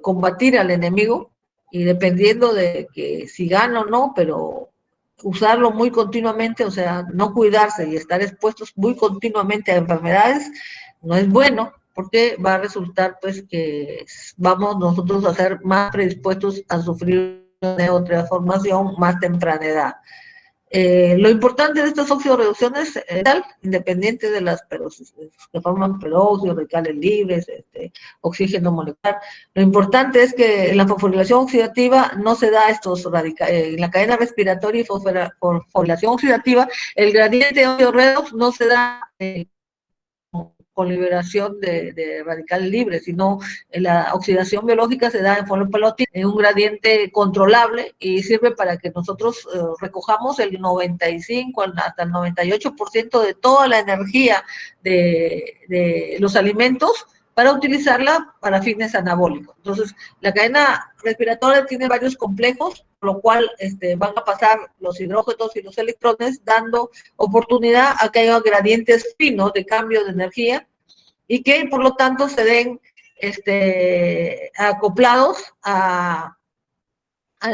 combatir al enemigo, y dependiendo de que si gana o no, pero usarlo muy continuamente, o sea, no cuidarse y estar expuestos muy continuamente a enfermedades, no es bueno, porque va a resultar pues que vamos nosotros a ser más predispuestos a sufrir de otra formación más temprana edad. Lo importante de estas oxidorreducciones es tal, independiente de las que forman peróxidos, radicales libres, oxígeno molecular. Lo importante es que la fosforilación oxidativa no se da en la cadena respiratoria y fosforilación oxidativa, el gradiente de óxido redox no se da con liberación de radicales libres, sino la oxidación biológica se da en forma pelótica, en un gradiente controlable, y sirve para que nosotros recojamos el 95 hasta el 98% de toda la energía de los alimentos para utilizarla para fines anabólicos. Entonces, la cadena respiratoria tiene varios complejos, por lo cual van a pasar los hidrógenos y los electrones, dando oportunidad a que haya gradientes finos de cambio de energía, y que por lo tanto se den acoplados a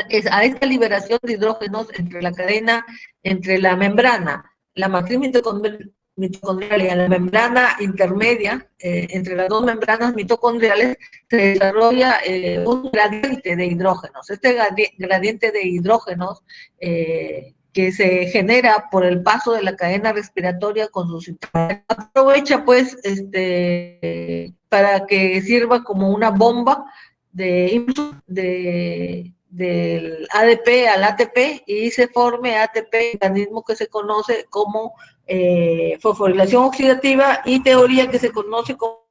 esta liberación de hidrógenos entre la cadena, entre la membrana, la matriz mitocondrial y a la membrana intermedia, entre las dos membranas mitocondriales, se desarrolla un gradiente de hidrógenos. Este gradiente de hidrógenos que se genera por el paso de la cadena respiratoria con sus intermediarios, aprovecha pues para que sirva como una bomba del ADP al ATP y se forme ATP, mecanismo que se conoce como fosforilación oxidativa y teoría que se conoce como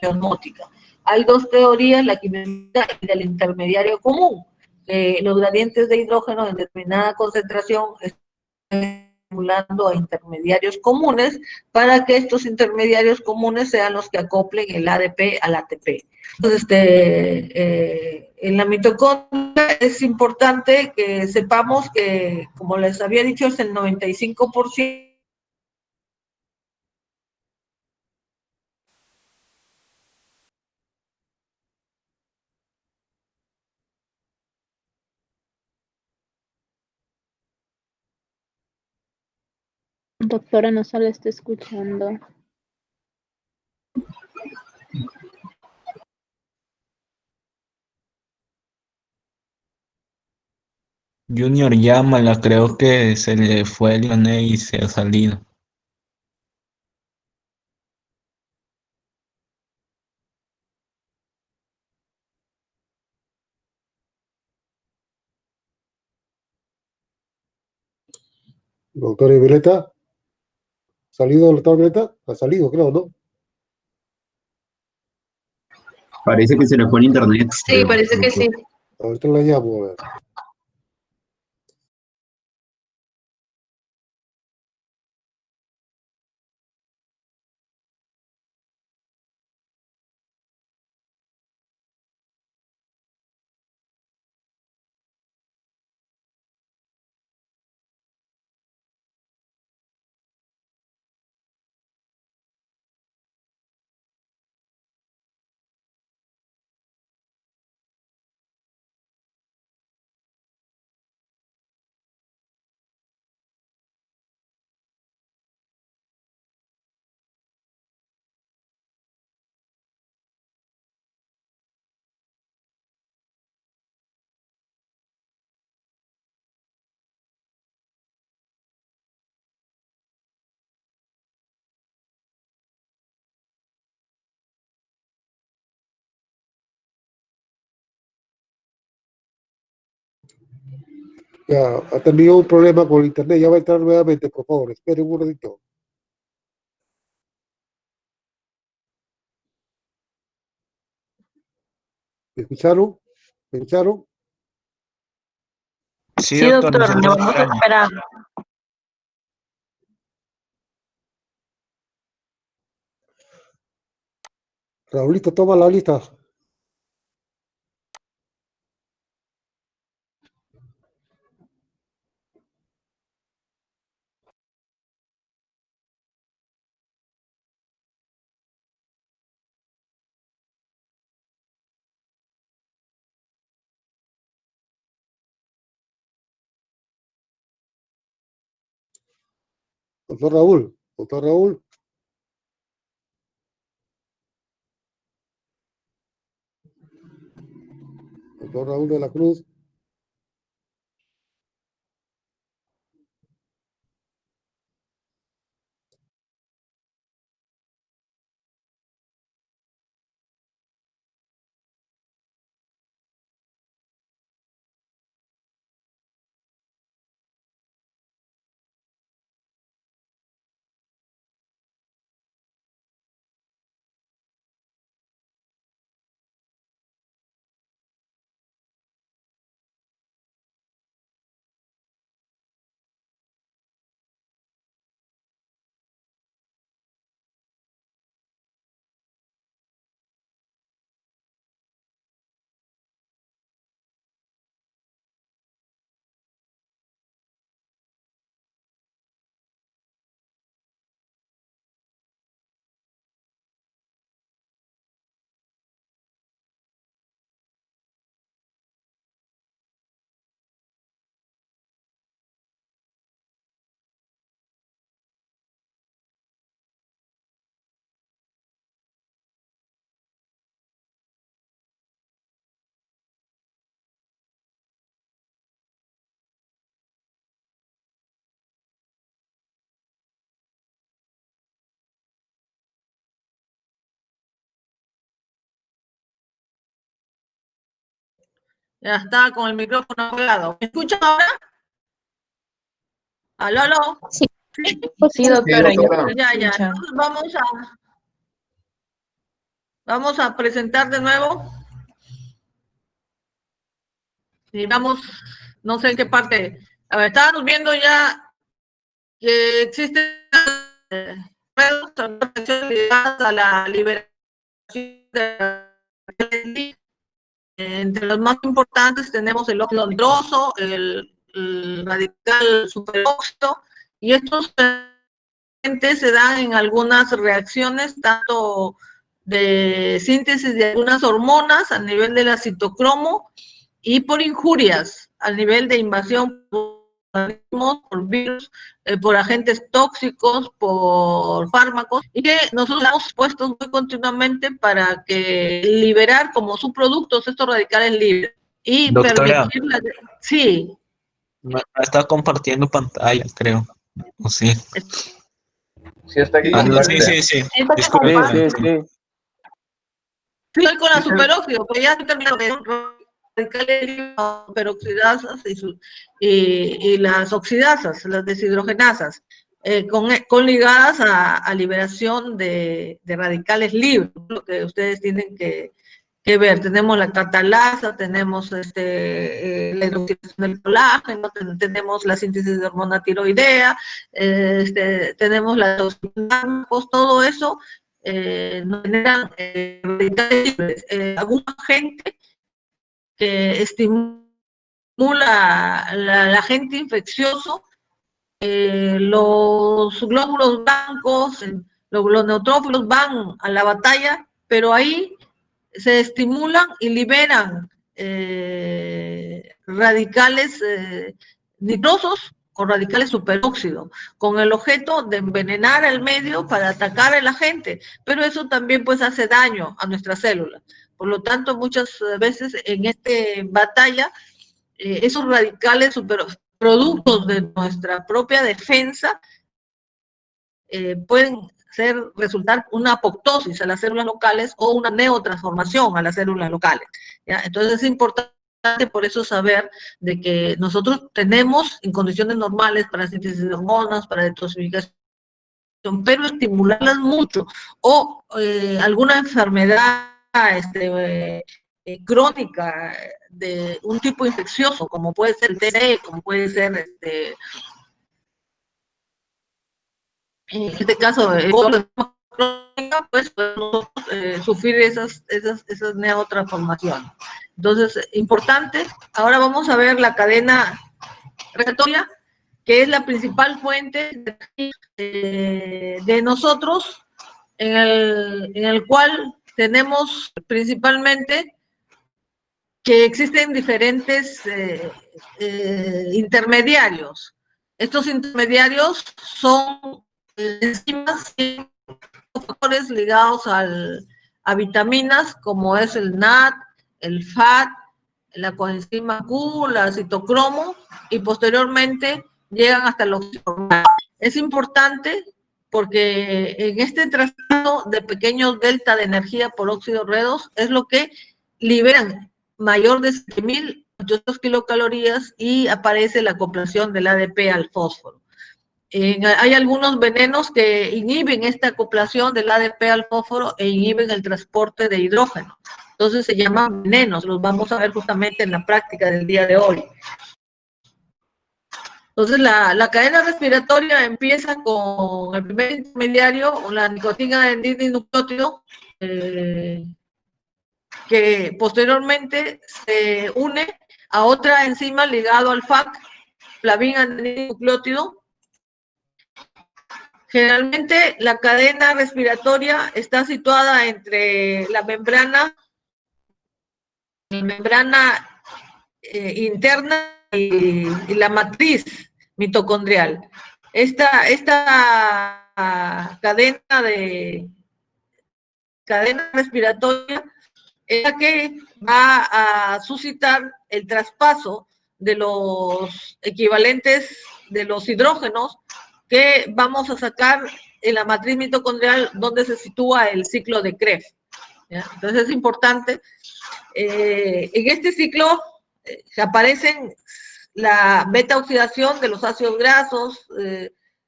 osmótica. Hay dos teorías, la química y del intermediario común. Los gradientes de hidrógeno en determinada concentración están estimulando a intermediarios comunes para que estos intermediarios comunes sean los que acoplen el ADP al ATP. Entonces, en la mitocondria es importante que sepamos que, como les había dicho, es el 95%. Doctora, no se la está escuchando. Junior, llámala, creo que se le fue el Leonel y se ha salido. Doctora Violeta, ¿salido la doctora Violeta? Ha salido, creo, ¿no? Parece que se le fue el internet. Sí, parece que sí. Ahorita la llamo, a ver. Ya, ha tenido un problema con el internet, ya va a entrar nuevamente, por favor, esperen un ratito. ¿Me escucharon? ¿Me escucharon? Sí, Sí, doctor, doctor, le nosotros vamos a esperamos. esperar. Raulito, toma la lista. Doctor Raúl, doctor Raúl. Doctor Raúl de la Cruz. Ya está con el micrófono apagado. ¿Me escuchan ahora? ¿Aló, aló? Sí. ¿Sí? Sí, doctora, Sí, ya doctora. Ya, ya. escucha. Entonces vamos a presentar de nuevo. Y vamos, no sé en qué parte. A ver, estábamos viendo ya que existen redes ligadas a la liberación de entre los más importantes tenemos el óxido nitroso, el radical superóxido, y estos se dan en algunas reacciones, tanto de síntesis de algunas hormonas a nivel de la citocromo y por injurias a nivel de invasión por virus, por agentes tóxicos, por fármacos, y que nosotros estamos puestos muy continuamente para que liberar como subproductos estos radicales libres y Doctora, permitir la... Sí, no está compartiendo pantalla, creo. ¿O sí? Sí, está aquí Ah, no, sí, comparte. sí, sí. esta que Disculpe. comparte. Sí. Estoy con la superóxido, pero ya estoy terminando de radicales peroxidasas y las oxidasas, las deshidrogenasas, con ligadas a liberación de radicales libres, lo que ustedes tienen que ver. Tenemos la catalasa, tenemos la hidroxilación del colágeno, tenemos la síntesis de hormona tiroidea, tenemos la toxinas, todo eso nos generan radicales libres. Algún agente que estimula el agente infeccioso, los glóbulos blancos, los neutrófilos van a la batalla, pero ahí se estimulan y liberan radicales nitrosos o radicales superóxido, con el objeto de envenenar el medio para atacar al agente, pero eso también pues hace daño a nuestras células. Por lo tanto, muchas veces en esta batalla, esos radicales productos de nuestra propia defensa pueden resultar una apoptosis a las células locales o una neotransformación a las células locales, ¿ya? Entonces es importante por eso saber de que nosotros tenemos en condiciones normales para síntesis de hormonas, para detoxificación, pero estimularlas mucho o alguna enfermedad crónica de un tipo infeccioso, como puede ser el TB, como puede ser en este caso, pues podemos sufrir esas neotransformaciones. Entonces, importante. Ahora vamos a ver la cadena respiratoria, que es la principal fuente de nosotros, en el cual tenemos principalmente que existen diferentes intermediarios. Estos intermediarios son enzimas y factores ligados a vitaminas, como es el NAD, el FAT, la coenzima Q, la citocromo, y posteriormente llegan hasta los... Es importante porque en este traslado de pequeños delta de energía por óxido redox es lo que liberan mayor de 7.800 kilocalorías y aparece la acoplación del ADP al fósforo. Hay algunos venenos que inhiben esta acoplación del ADP al fósforo e inhiben el transporte de hidrógeno. Entonces se llaman venenos, los vamos a ver justamente en la práctica del día de hoy. Entonces la cadena respiratoria empieza con el primer intermediario, la nicotina del dinucleótido, que posteriormente se une a otra enzima ligado al FAC, flavina-dinucleótido. Generalmente la cadena respiratoria está situada entre la membrana interna y la matriz mitocondrial. Esta cadena respiratoria es la que va a suscitar el traspaso de los equivalentes de los hidrógenos que vamos a sacar en la matriz mitocondrial, donde se sitúa el ciclo de Krebs, ¿ya? Entonces es importante. En este ciclo aparecen la beta oxidación de los ácidos grasos,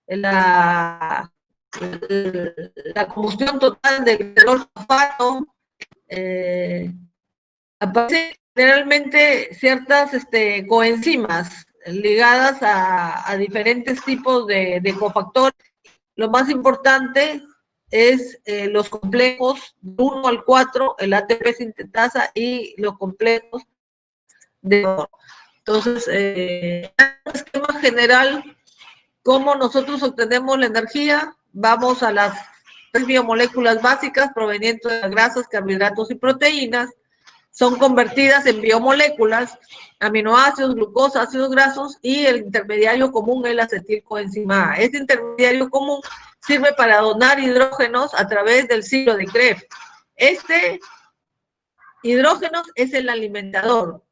la combustión total del sulfato, aparecen generalmente ciertas coenzimas ligadas a diferentes tipos de cofactores. Lo más importante es los complejos 1 al 4, el ATP sintetasa y los complejos de oro. Entonces, en un esquema general, ¿cómo nosotros obtenemos la energía? Vamos a las 3 biomoléculas básicas provenientes de las grasas, carbohidratos y proteínas. Son convertidas en biomoléculas, aminoácidos, glucosa, ácidos grasos y el intermediario común es la acetilcoenzima A. Este intermediario común sirve para donar hidrógenos a través del ciclo de Krebs. Este hidrógeno es el alimentador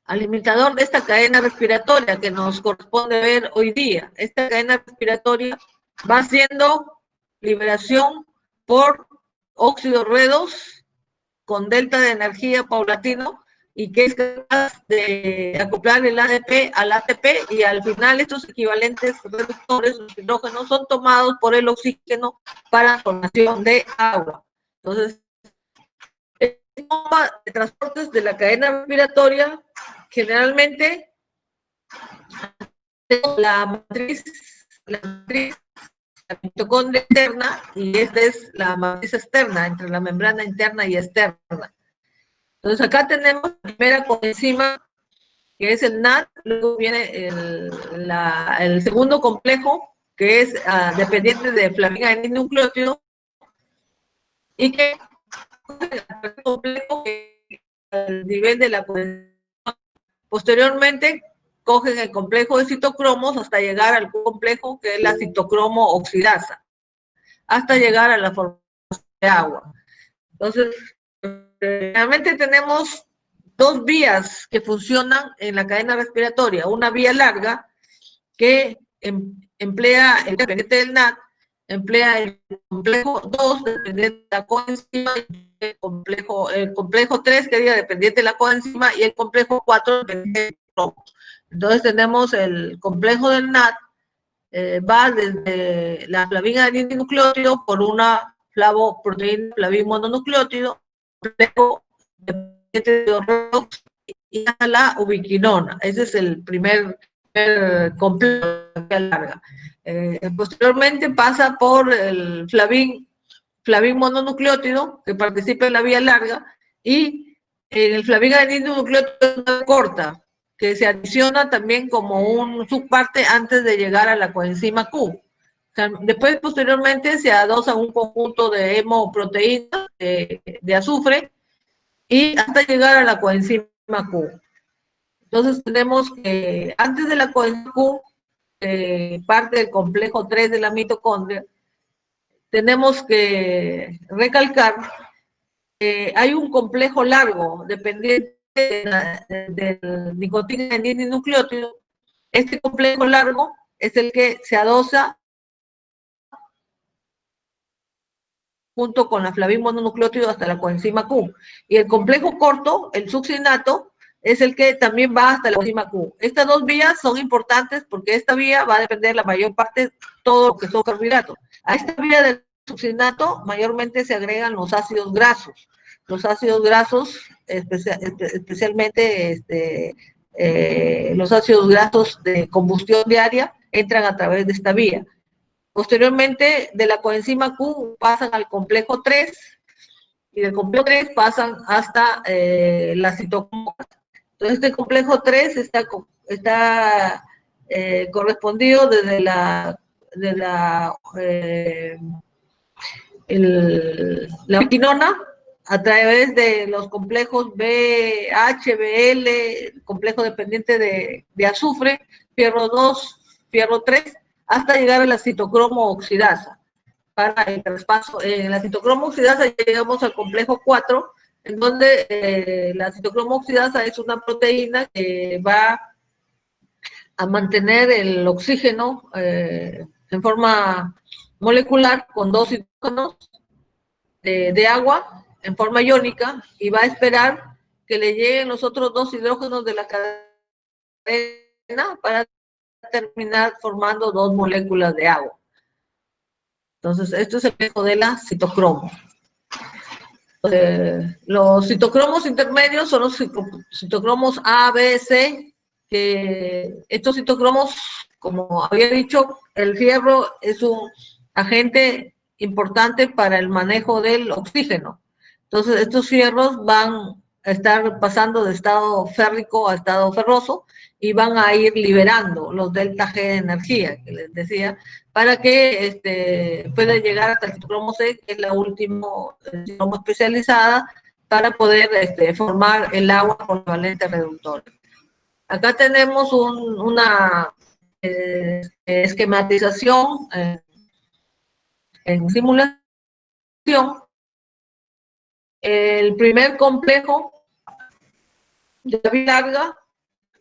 de esta cadena respiratoria que nos corresponde ver hoy día. Esta cadena respiratoria va haciendo liberación por óxido redox con delta de energía paulatino y que es capaz de acoplar el ADP al ATP y al final estos equivalentes reductores, los hidrógenos, son tomados por el oxígeno para formación de agua. Entonces, el sistema de transportes de la cadena respiratoria generalmente la matriz la mitocondria interna, y esta es la matriz externa, entre la membrana interna y externa. Entonces acá tenemos la primera coenzima, que es el NAD, luego viene el segundo complejo, que es dependiente de flavina en nucleótido, y que el complejo al nivel de la coenzima. Posteriormente, cogen el complejo de citocromos hasta llegar al complejo que es la citocromo oxidasa, hasta llegar a la formación de agua. Entonces, realmente tenemos dos vías que funcionan en la cadena respiratoria. Una vía larga que emplea el dependiente del NAD, emplea el complejo 2 dependiente de la coenzima, el complejo 3 que diga dependiente de la coenzima y el complejo 4 dependiente del cromo. Entonces tenemos el complejo del NAD, va desde la flavina adeninucleótido por una flavoproteína flavin mononucleótido, complejo de redox y hasta la ubiquinona. Ese es el primer complejo larga. Posteriormente pasa por el flavin mononucleótido que participa en la vía larga y el flavin adeninucleótido corta, que se adiciona también como un subparte antes de llegar a la coenzima Q. O sea, después, posteriormente, se adosa un conjunto de hemoproteínas de azufre y hasta llegar a la coenzima Q. Entonces, tenemos que antes de la coenzima Q, parte del complejo 3 de la mitocondria, tenemos que recalcar que hay un complejo largo dependiente del nicotina adeninucleótido. Este complejo largo es el que se adosa junto con la flavin mononucleótido hasta la coenzima Q. Y el complejo corto, el succinato, es el que también va hasta la coenzima Q. Estas dos vías son importantes porque esta vía va a depender la mayor parte, todo lo que son carbohidratos. A esta vía del succinato mayormente se agregan los ácidos grasos. Los ácidos grasos, especialmente los ácidos grasos de combustión diaria, entran a través de esta vía. Posteriormente, de la coenzima Q pasan al complejo 3 y del complejo 3 pasan hasta la citocromo. Entonces, este complejo 3 está correspondido desde la ubiquinona a través de los complejos BH, BL, complejo dependiente de azufre, fierro 2, fierro 3, hasta llegar a la citocromo oxidasa. Para el traspaso, en la citocromo oxidasa llegamos al complejo 4, en donde la citocromo oxidasa es una proteína que va a mantener el oxígeno en forma molecular con dos hidrógenos de agua en forma iónica y va a esperar que le lleguen los otros dos hidrógenos de la cadena para terminar formando dos moléculas de agua. Entonces, esto es el complejo de la citocromo. Los citocromos intermedios son los citocromos A, B, C, que estos citocromos, como había dicho, el fierro es un agente importante para el manejo del oxígeno. Entonces, estos fierros van a estar pasando de estado férrico a estado ferroso y van a ir liberando los delta G de energía, que les decía, para que pueda llegar hasta el citocromo C, que es la última citocromo especializada, para poder formar el agua con valente reductor. Acá tenemos una esquematización en simulación. El primer complejo de la vía larga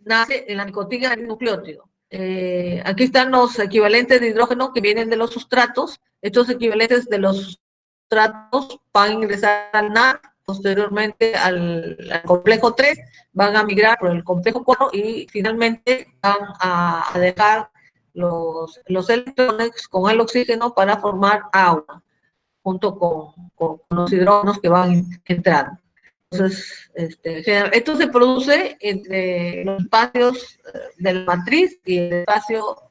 nace en la nicotina del nucleótido. Aquí están los equivalentes de hidrógeno que vienen de los sustratos. Estos equivalentes de los sustratos van a ingresar al NAD, posteriormente al complejo 3, van a migrar por el complejo 4 y finalmente van a dejar los electrones con el oxígeno para formar agua, junto con los hidrógenos que van entrando. Entonces, esto se produce entre los espacios de la matriz y el espacio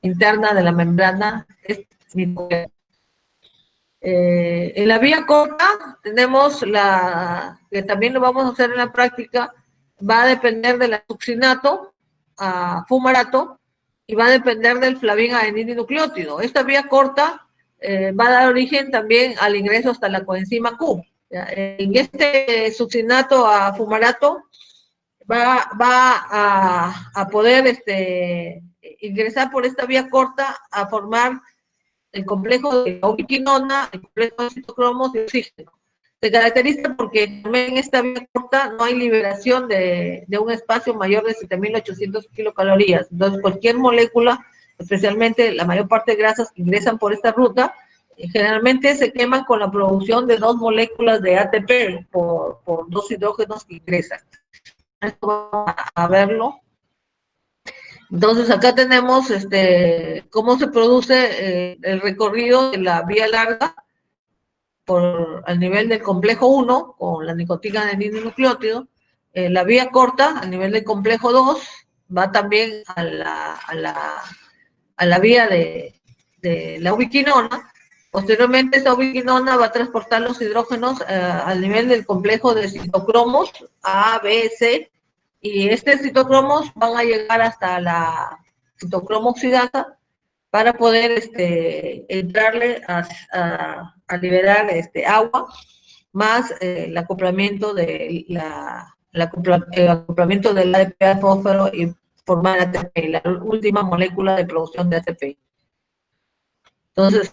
interna de la membrana. En la vía corta tenemos que también lo vamos a hacer en la práctica, va a depender del succinato a fumarato y va a depender del flavín adenina-nucleótido. Esta vía corta va a dar origen también al ingreso hasta la coenzima Q. En este succinato a fumarato va a poder ingresar por esta vía corta a formar el complejo de la ubiquinona, el complejo de citocromos y oxígeno. Se caracteriza porque también en esta vía corta no hay liberación de un espacio mayor de 7.800 kilocalorías. Entonces, cualquier molécula, especialmente la mayor parte de grasas que ingresan por esta ruta, generalmente se queman con la producción de 2 moléculas de ATP por 2 hidrógenos que ingresan. Esto vamos a verlo. Entonces, acá tenemos cómo se produce el recorrido de la vía larga al nivel del complejo 1, con la nicotina del nucleótido. La vía corta, al nivel del complejo 2, va también a la vía de la ubiquinona. Posteriormente, esta ubiquinona va a transportar los hidrógenos al nivel del complejo de citocromos A, B, C, y citocromos van a llegar hasta la citocromo oxidasa para poder entrarle a liberar agua, más el acoplamiento del ADP al fósforo y formar ATP, la última molécula de producción de ATP. Entonces,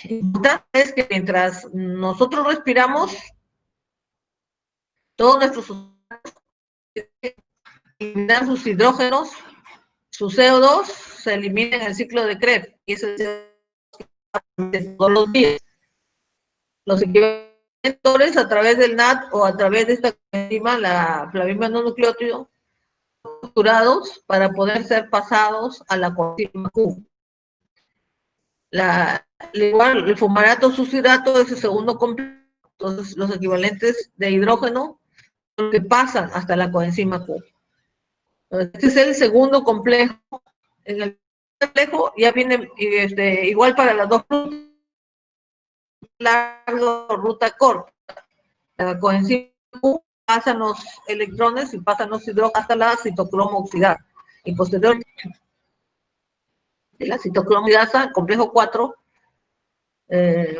lo importante es que mientras nosotros respiramos, todos nuestros eliminar sus hidrógenos, su CO2 se elimina en el ciclo de Krebs, y eso es todos los días. Los equivalentes a través del NAD o a través de esta enzima, la flavina mononucleótido, estructurados para poder ser pasados a la coenzima Q. Igual, el fumarato succidato es el segundo complejo. Entonces, los equivalentes de hidrógeno son los que pasan hasta la coenzima Q. Este es el segundo complejo. En el complejo ya viene igual para las dos rutas, largo, ruta corta. La coenzima Q pasan los electrones y pasan los hidrógenos hasta la citocromo oxidasa. Y posteriormente, de la citocromo oxidasa, complejo 4,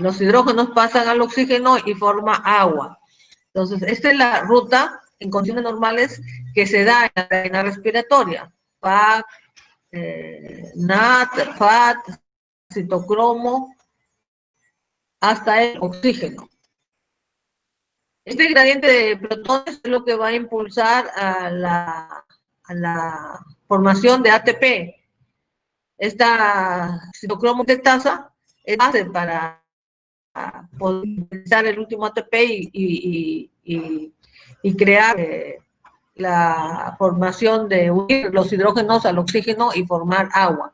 los hidrógenos pasan al oxígeno y forma agua. Entonces, esta es la ruta en condiciones normales que se da en la cadena respiratoria. FAC, NAT, FAT, citocromo, hasta el oxígeno. Este gradiente de protones es lo que va a impulsar a la formación de ATP. Esta citocromo oxidasa es base para poder utilizar el último ATP y y crear la formación de unir los hidrógenos al oxígeno y formar agua.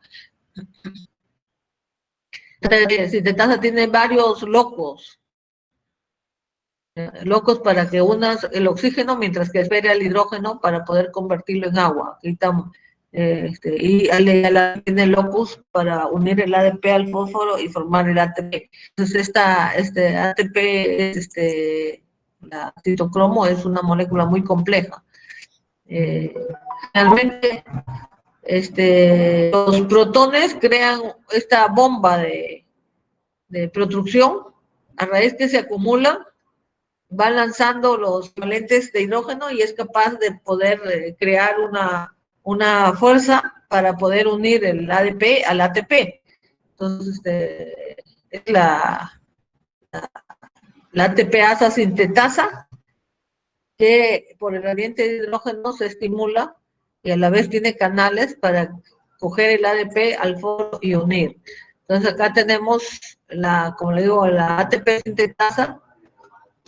Sintetiasa tiene varios locos para que unas el oxígeno mientras que espera el hidrógeno para poder convertirlo en agua. Aquí estamos. Y tiene locus para unir el ADP al fósforo y formar el ATP. Entonces este ATP es la citocromo es una molécula muy compleja. Realmente los protones crean esta bomba de producción, a raíz que se acumulan, van lanzando los valentes de hidrógeno y es capaz de poder crear una fuerza para poder unir el ADP al ATP. Entonces, es la ATPasa sintetasa, que por el gradiente de hidrógeno se estimula y a la vez tiene canales para coger el ADP al fósforo y unir. Entonces acá tenemos como le digo, la ATP sintetasa,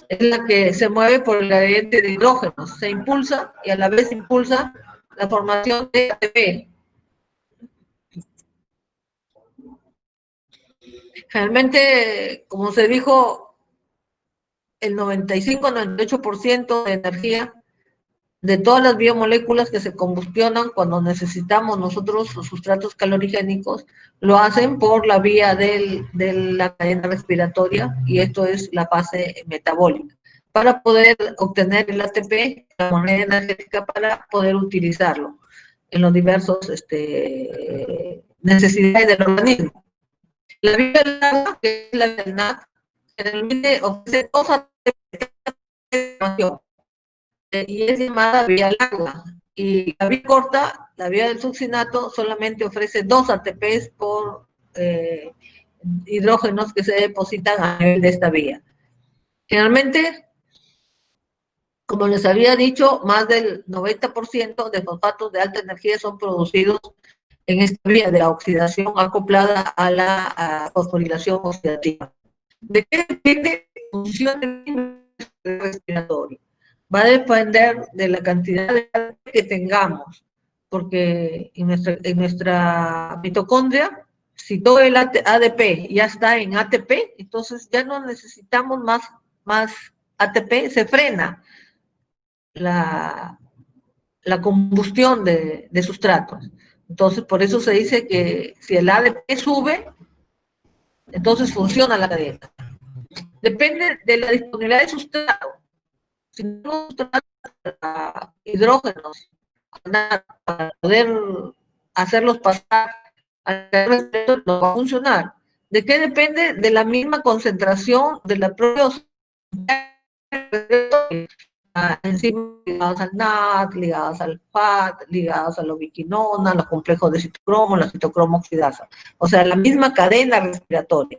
es la que se mueve por el gradiente de hidrógeno, se impulsa y a la vez impulsa la formación de ATP. Realmente, como se dijo, el 95-98% de energía de todas las biomoléculas que se combustionan cuando necesitamos nosotros sustratos calorigénicos, lo hacen por la vía de la cadena respiratoria, y esto es la fase metabólica, para poder obtener el ATP, la moneda energética, para poder utilizarlo en los diversos necesidades del organismo. La vía del agua, que es la del NAD, generalmente ofrece dos ATP y es llamada vía larga. Y la vía corta, la vía del succinato, solamente ofrece 2 ATPs por hidrógenos que se depositan a nivel de esta vía. Generalmente, como les había dicho, más del 90% de fosfatos de alta energía son producidos en esta vía de la oxidación acoplada a la fosforilación oxidativa. ¿De qué depende la función respiratoria? Va a depender de la cantidad de ATP que tengamos, porque en nuestra mitocondria, si todo el ADP ya está en ATP, entonces ya no necesitamos más ATP, se frena la combustión de sustratos. Entonces, por eso se dice que si el ADP sube, entonces funciona la cadena. Depende de la disponibilidad de sustrato. Si no sustrato hidrógenos para poder hacerlos pasar al resto, no va a funcionar. ¿De qué depende? De la misma concentración de la propia enzimas ligadas al NAD, ligadas al FAT, ligadas a la ubiquinona, los complejos de citocromo, la citocromo oxidasa. O sea, la misma cadena respiratoria.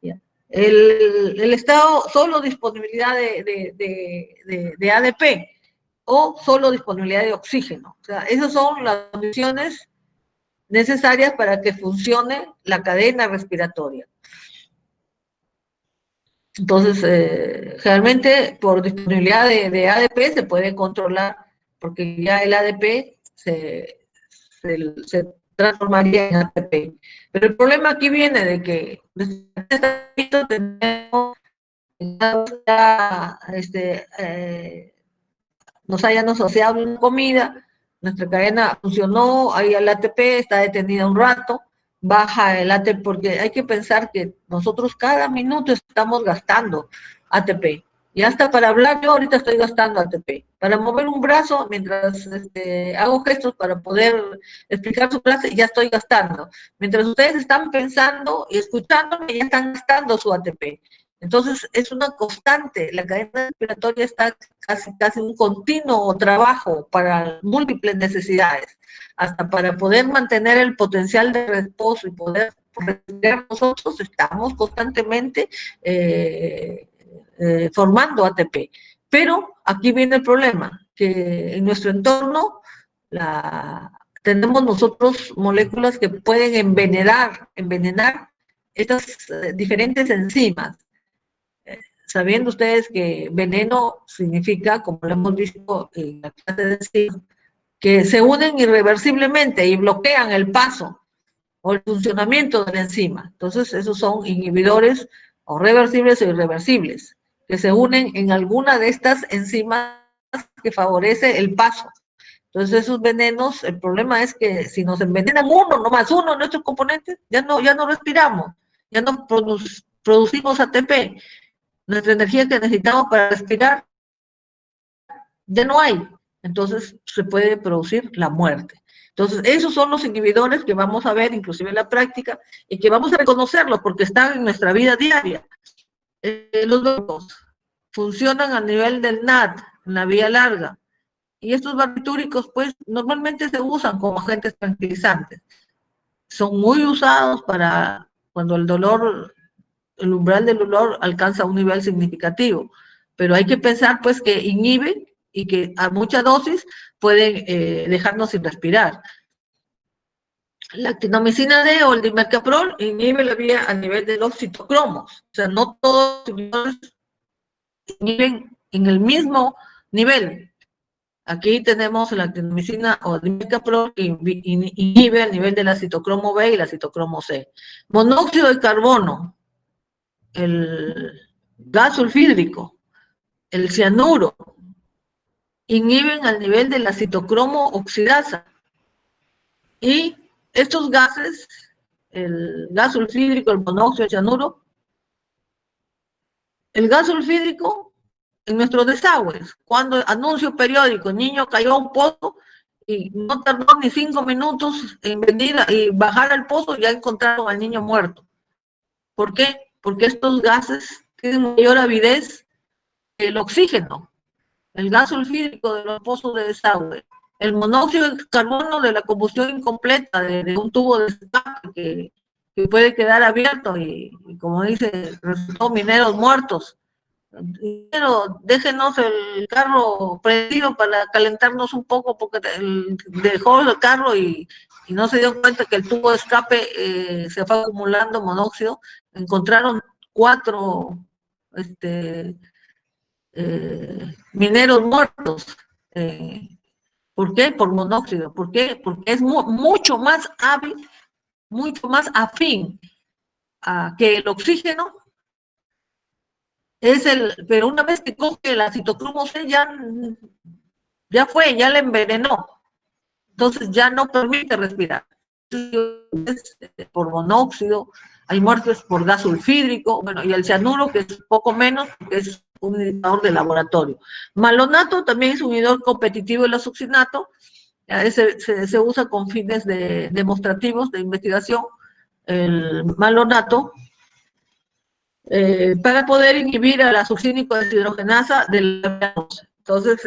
¿Ya? El estado, solo disponibilidad de ADP o solo disponibilidad de oxígeno. O sea, esas son las condiciones necesarias para que funcione la cadena respiratoria. Entonces, realmente por disponibilidad de ADP se puede controlar, porque ya el ADP se transformaría en ATP. Pero el problema aquí viene de que tenemos nos hayan asociado una comida, nuestra cadena funcionó, ahí el ATP está detenida un rato, baja el ATP, porque hay que pensar que nosotros cada minuto estamos gastando ATP. Y hasta para hablar, yo ahorita estoy gastando ATP. Para mover un brazo, mientras hago gestos para poder explicar su clase, ya estoy gastando. Mientras ustedes están pensando y escuchándome, ya están gastando su ATP. Entonces, es una constante. La cadena respiratoria está casi un continuo trabajo para múltiples necesidades, hasta para poder mantener el potencial de reposo y poder respirar. Nosotros estamos constantemente formando ATP. Pero aquí viene el problema, que en nuestro entorno tenemos nosotros moléculas que pueden envenenar estas diferentes enzimas. sabiendo ustedes que veneno significa, como lo hemos visto en la clase de enzimas, que se unen irreversiblemente y bloquean el paso o el funcionamiento de la enzima. Entonces, esos son inhibidores o reversibles o irreversibles, que se unen en alguna de estas enzimas que favorece el paso. Entonces, esos venenos, el problema es que si nos envenenan uno de nuestros componentes, ya no respiramos, ya no producimos ATP. Nuestra energía que necesitamos para respirar ya no hay. Entonces, se puede producir la muerte. Entonces, esos son los inhibidores que vamos a ver, inclusive en la práctica, y que vamos a reconocerlos porque están en nuestra vida diaria. Los dos funcionan a nivel del NAD, en la vía larga, y estos barbitúricos, pues, normalmente se usan como agentes tranquilizantes. Son muy usados para cuando el dolor, el umbral del dolor alcanza un nivel significativo, pero hay que pensar, pues, que inhiben y que a mucha dosis pueden dejarnos sin respirar. La actinomicina D o el dimercaprol inhibe la vía a nivel de los citocromos, o sea, no todos los inhibidores inhiben en el mismo nivel. Aquí tenemos la actinomicina o dimercaprol que inhibe a nivel de la citocromo B y la citocromo C. Monóxido de carbono, el gas sulfídrico, el cianuro, inhiben al nivel de la citocromo oxidasa. Y estos gases, el gas sulfídrico, el monóxido, el cianuro, el gas sulfídrico en nuestros desagües, cuando anuncio periódico, niño cayó a un pozo y no tardó ni 5 minutos en venir y bajar al pozo, ya encontraron al niño muerto. ¿Por qué? Porque estos gases tienen mayor avidez que el oxígeno, el gas sulfídrico de los pozos de desagüe, el monóxido de carbono de la combustión incompleta de un tubo de escape que puede quedar abierto y como dice, resultó mineros muertos. Pero déjenos el carro prendido para calentarnos un poco porque dejó el carro y no se dio cuenta que el tubo de escape se fue acumulando monóxido. Encontraron 4 mineros muertos. ¿Por qué? Por monóxido. ¿Por qué? Porque es mucho más hábil, mucho más afín que el oxígeno. Pero una vez que coge la citocromo C, ya fue, ya le envenenó. Entonces ya no permite respirar. Por monóxido, hay muertes por gas sulfídrico, bueno, y el cianuro, que es poco menos, que es un inhibidor de laboratorio. Malonato también es un inhibidor competitivo del azoxinato, se usa con fines demostrativos de investigación, el malonato, para poder inhibir a la succínico deshidrogenasa del VH12. Entonces,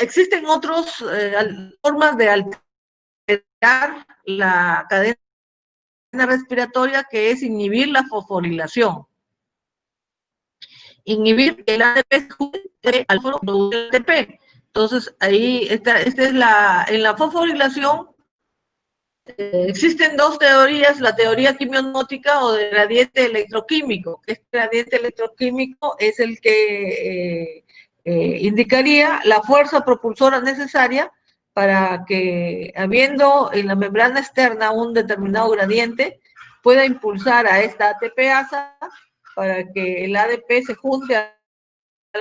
existen otras formas de alterar la cadena respiratoria, que es inhibir la fosforilación. Inhibir el ATP al producir ATP. Entonces, ahí esta es en la fosforilación existen 2 teorías, la teoría quimiosmótica o del gradiente electroquímico. Este gradiente electroquímico es el que indicaría la fuerza propulsora necesaria para que, habiendo en la membrana externa un determinado gradiente, pueda impulsar a esta ATPasa para que el ADP se junte al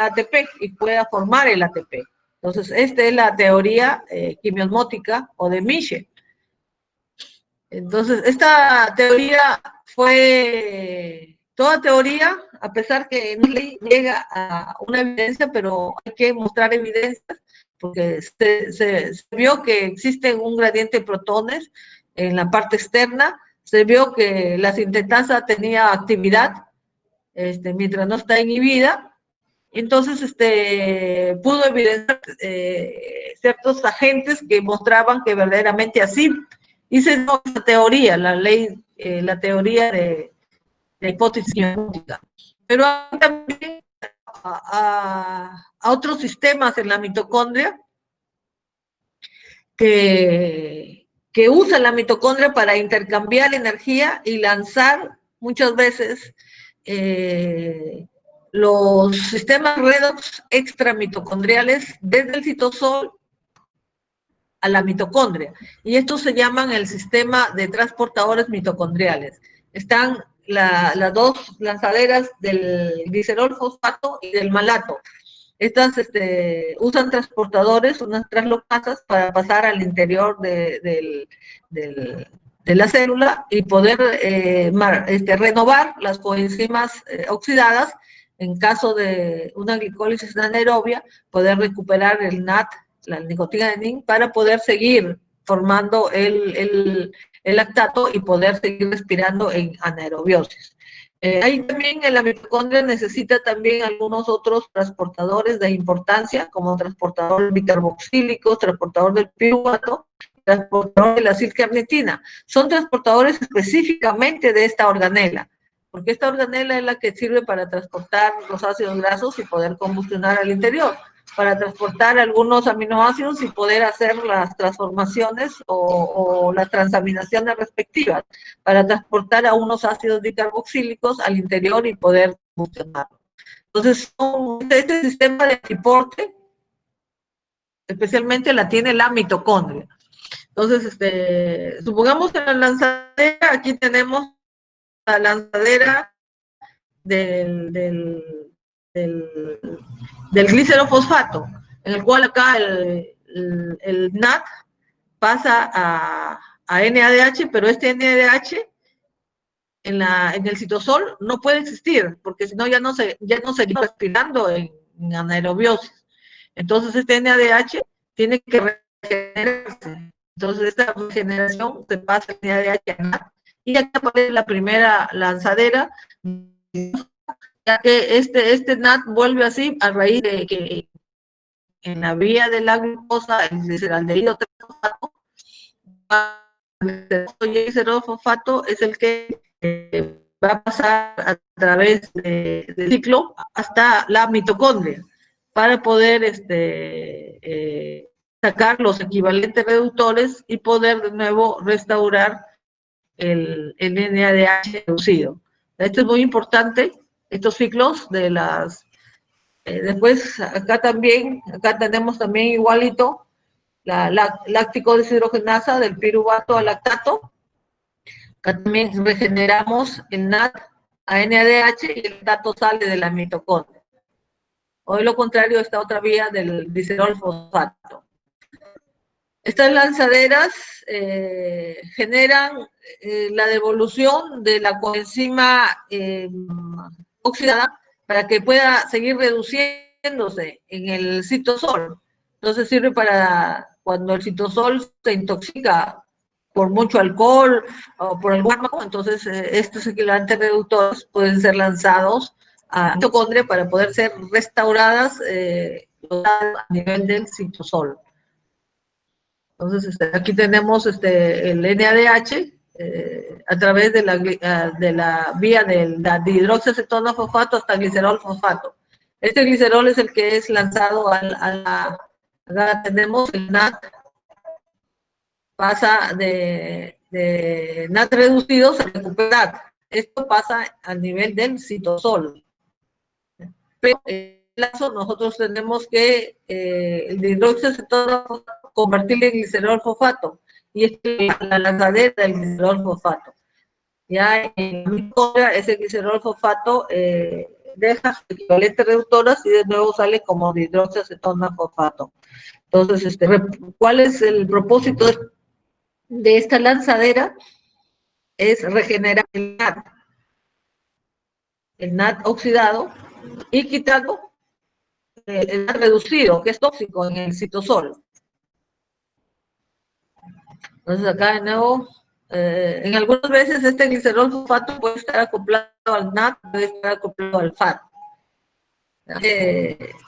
ATP y pueda formar el ATP. Entonces, esta es la teoría quimiosmótica o de Michel. Entonces, esta teoría fue toda teoría, a pesar que no llega a una evidencia, pero hay que mostrar evidencias, porque se vio que existe un gradiente de protones en la parte externa, se vio que la sintetasa tenía actividad mientras no está inhibida, entonces pudo evidenciar ciertos agentes que mostraban que verdaderamente así. Hice esa teoría, la teoría de hipótesis quimiosmótica. Pero hay también a otros sistemas en la mitocondria que usan la mitocondria para intercambiar energía y lanzar muchas veces los sistemas redox extramitocondriales desde el citosol a la mitocondria. Y estos se llaman el sistema de transportadores mitocondriales. Están las dos lanzaderas del glicerol fosfato y del malato. Estas usan transportadores, unas translocasas, para pasar al interior de la célula y poder renovar las coenzimas oxidadas. En caso de una glicólisis anaerobia, poder recuperar el NAT, la nicotina de nin, para poder seguir formando el lactato y poder seguir respirando en anaerobiosis. Ahí también en la mitocondria necesita también algunos otros transportadores de importancia, como transportador bicarboxílico, transportador del piruvato, transportador de la acetilcarnitina. Son transportadores específicamente de esta organela, porque esta organela es la que sirve para transportar los ácidos grasos y poder combustionar al interior, para transportar algunos aminoácidos y poder hacer las transformaciones o las transaminaciones respectivas, para transportar a unos ácidos bicarboxílicos al interior y poder combustionar. Entonces, este sistema de transporte, especialmente la tiene la mitocondria. Entonces, supongamos que la lanzadera, aquí tenemos la lanzadera del glicerofosfato, en el cual acá el NAT pasa a NADH, pero este NADH en el citosol no puede existir, porque si no ya no seguimos respirando en anaerobiosis. Entonces este NADH tiene que regenerarse. Entonces esta regeneración se pasa el NADH a NAT, y acá aparece la primera lanzadera, ya que este NAT vuelve así a raíz de que en la vía de la glucosa, el gliceraldehído fosfato, el glicerofosfato es el que va a pasar a través del ciclo hasta la mitocondria para poder sacar los equivalentes reductores y poder de nuevo restaurar el NADH reducido. Esto es muy importante, estos ciclos de las... después, acá tenemos también igualito la láctico deshidrogenasa del piruvato al lactato. Acá también regeneramos el NAT a NADH y el lactato sale de la mitocondria. O de lo contrario, esta otra vía del glicerol fosfato. Estas lanzaderas generan la devolución de la coenzima oxidada para que pueda seguir reduciéndose en el citosol. Entonces sirve para cuando el citosol se intoxica por mucho alcohol o por algún fármaco, entonces estos equivalentes reductores pueden ser lanzados a la mitocondria para poder ser restauradas a nivel del citosol. Entonces, aquí tenemos el NADH a través de la vía del dihidroxiacetona fosfato hasta el glicerol fosfato. Este glicerol es el que es lanzado acá tenemos el NAT, pasa de NAT reducidos a recuperar. Esto pasa a nivel del citosol. Pero en este caso nosotros tenemos que el dihidroxiacetona convertirle en glicerol fosfato, y es la lanzadera del glicerol fosfato. Ya en la mitocondria, ese glicerol fosfato deja sus equivalentes reductoras y de nuevo sale como dihidroxiacetona fosfato. Entonces, ¿cuál es el propósito de esta lanzadera? Es regenerar el NAT oxidado y quitando el NAT reducido, que es tóxico en el citosol. Entonces acá de nuevo, en algunas veces este glicerol fosfato puede estar acoplado al NAT, puede estar acoplado al FAT.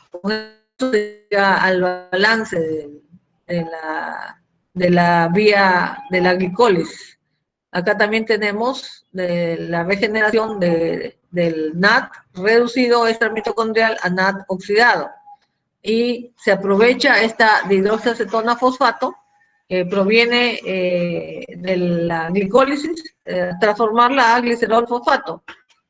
Con eso llega al balance de la vía de la glicólisis. Acá también tenemos la regeneración del NAT reducido extramitocondrial a NAT oxidado. Y se aprovecha esta dihidroxiacetona fosfato que proviene de la glicólisis, transformarla a glicerol fosfato.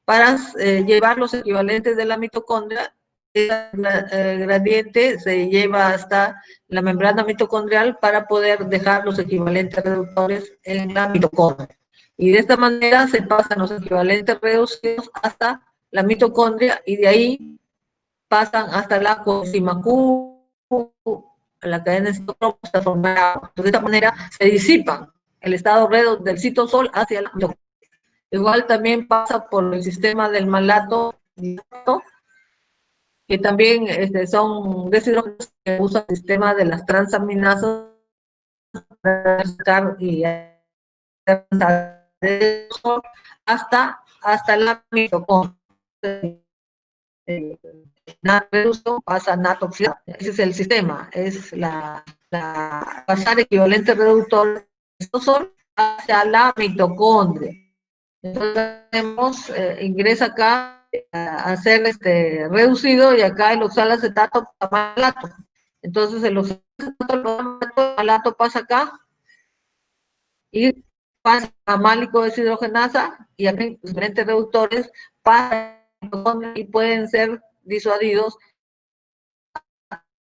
para llevar los equivalentes de la mitocondria. El gradiente se lleva hasta la membrana mitocondrial para poder dejar los equivalentes reductores en la mitocondria. Y de esta manera se pasan los equivalentes reducidos hasta la mitocondria y de ahí pasan hasta la coenzima Q, la cadena de citocromo hasta formar agua. De esta manera se disipan el estado redox del citosol hacia la mitocondria. Igual también pasa por el sistema del malato, que también son deshidrogenados que usan el sistema de las transaminasas para sacar y hasta la mitocondria. Reducción pasa a natoxidad. Ese es el sistema, es pasar equivalente reductor hacia la mitocondria. Entonces tenemos, ingresa acá a ser reducido y acá el oxalacetato malato. Entonces el oxalacetato malato pasa acá y pasa a málico deshidrogenasa y a diferentes reductores pasan y pueden ser disuadidos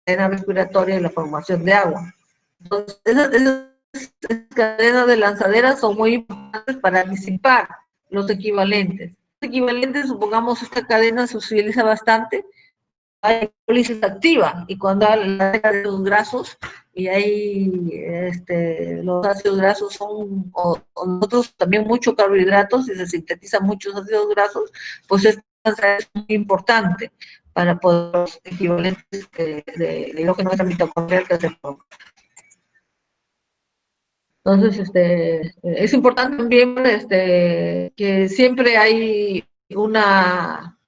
en la respiratoria y la formación de agua. Entonces, esas cadenas de lanzaderas son muy importantes para disipar los equivalentes. Los equivalentes, supongamos, esta cadena se utiliza bastante, hay hidrólisis activa, y cuando hay ácidos grasos, y hay los ácidos grasos son, o nosotros también muchos carbohidratos, y se sintetizan muchos ácidos grasos, pues esta es muy importante para poder los equivalentes de hidrógeno mitocondrial que se forman. Entonces, es importante también que siempre hay una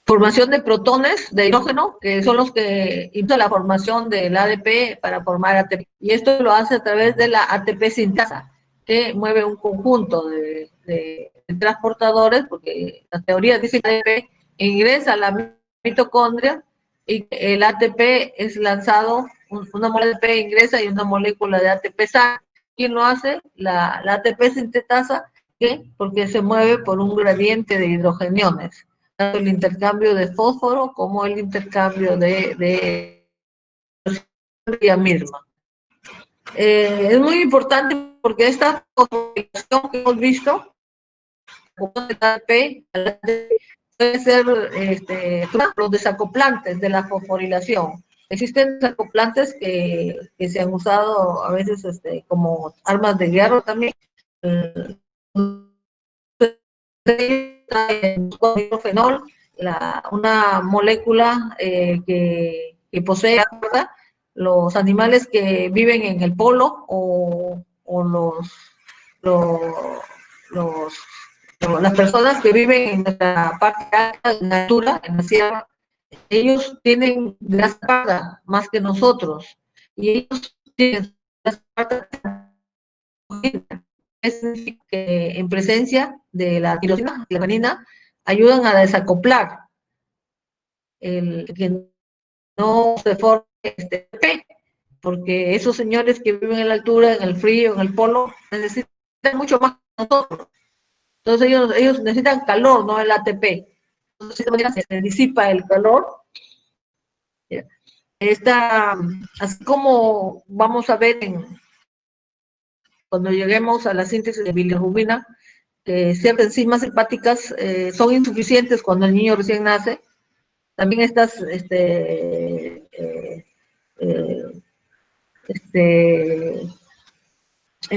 formación de protones de hidrógeno, que son los que inducen la formación del ADP para formar ATP. Y esto lo hace a través de la ATP sintasa, que mueve un conjunto de transportadores, porque la teoría dice que el ADP ingresa a la mitocondria y el ATP es lanzado, una molécula de ATP ingresa y una molécula de ATP sale. ¿Quién lo hace? La ATP sintetasa, ¿qué? Porque se mueve por un gradiente de hidrogeniones, tanto el intercambio de fósforo como el intercambio de la misma. Es muy importante porque esta fosforilación que hemos visto, puede ser los desacoplantes de la fosforilación. Existen desacoplantes que se han usado a veces como armas de guerra también. Fenol, una molécula que posee, ¿verdad?, los animales que viven en el polo o las personas que viven en nuestra parte alta, en la altura, en la sierra, ellos tienen grasa parda más que nosotros, y ellos tienen grasa parda que en presencia de la tirosina y la valenina ayudan a desacoplar que no se forme P, porque esos señores que viven en la altura, en el frío, en el polo, necesitan mucho más que nosotros. Entonces ellos necesitan calor, no el ATP. Entonces de esta manera se disipa el calor. Así como vamos a ver cuando lleguemos a la síntesis de bilirrubina, que ciertas enzimas hepáticas son insuficientes cuando el niño recién nace. También estas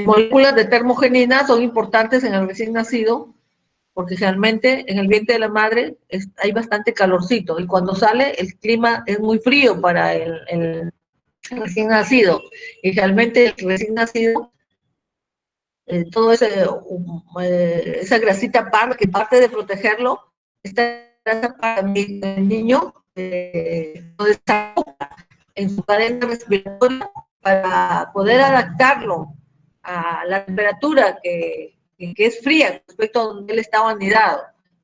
moléculas de termogenina son importantes en el recién nacido, porque realmente en el vientre de la madre hay bastante calorcito, y cuando sale el clima es muy frío para el recién nacido, y realmente el recién nacido, todo esa grasita parda que parte de protegerlo, esta grasa para el niño en su cadena respiratoria para poder adaptarlo a la temperatura que es fría respecto a donde él estaba anidado,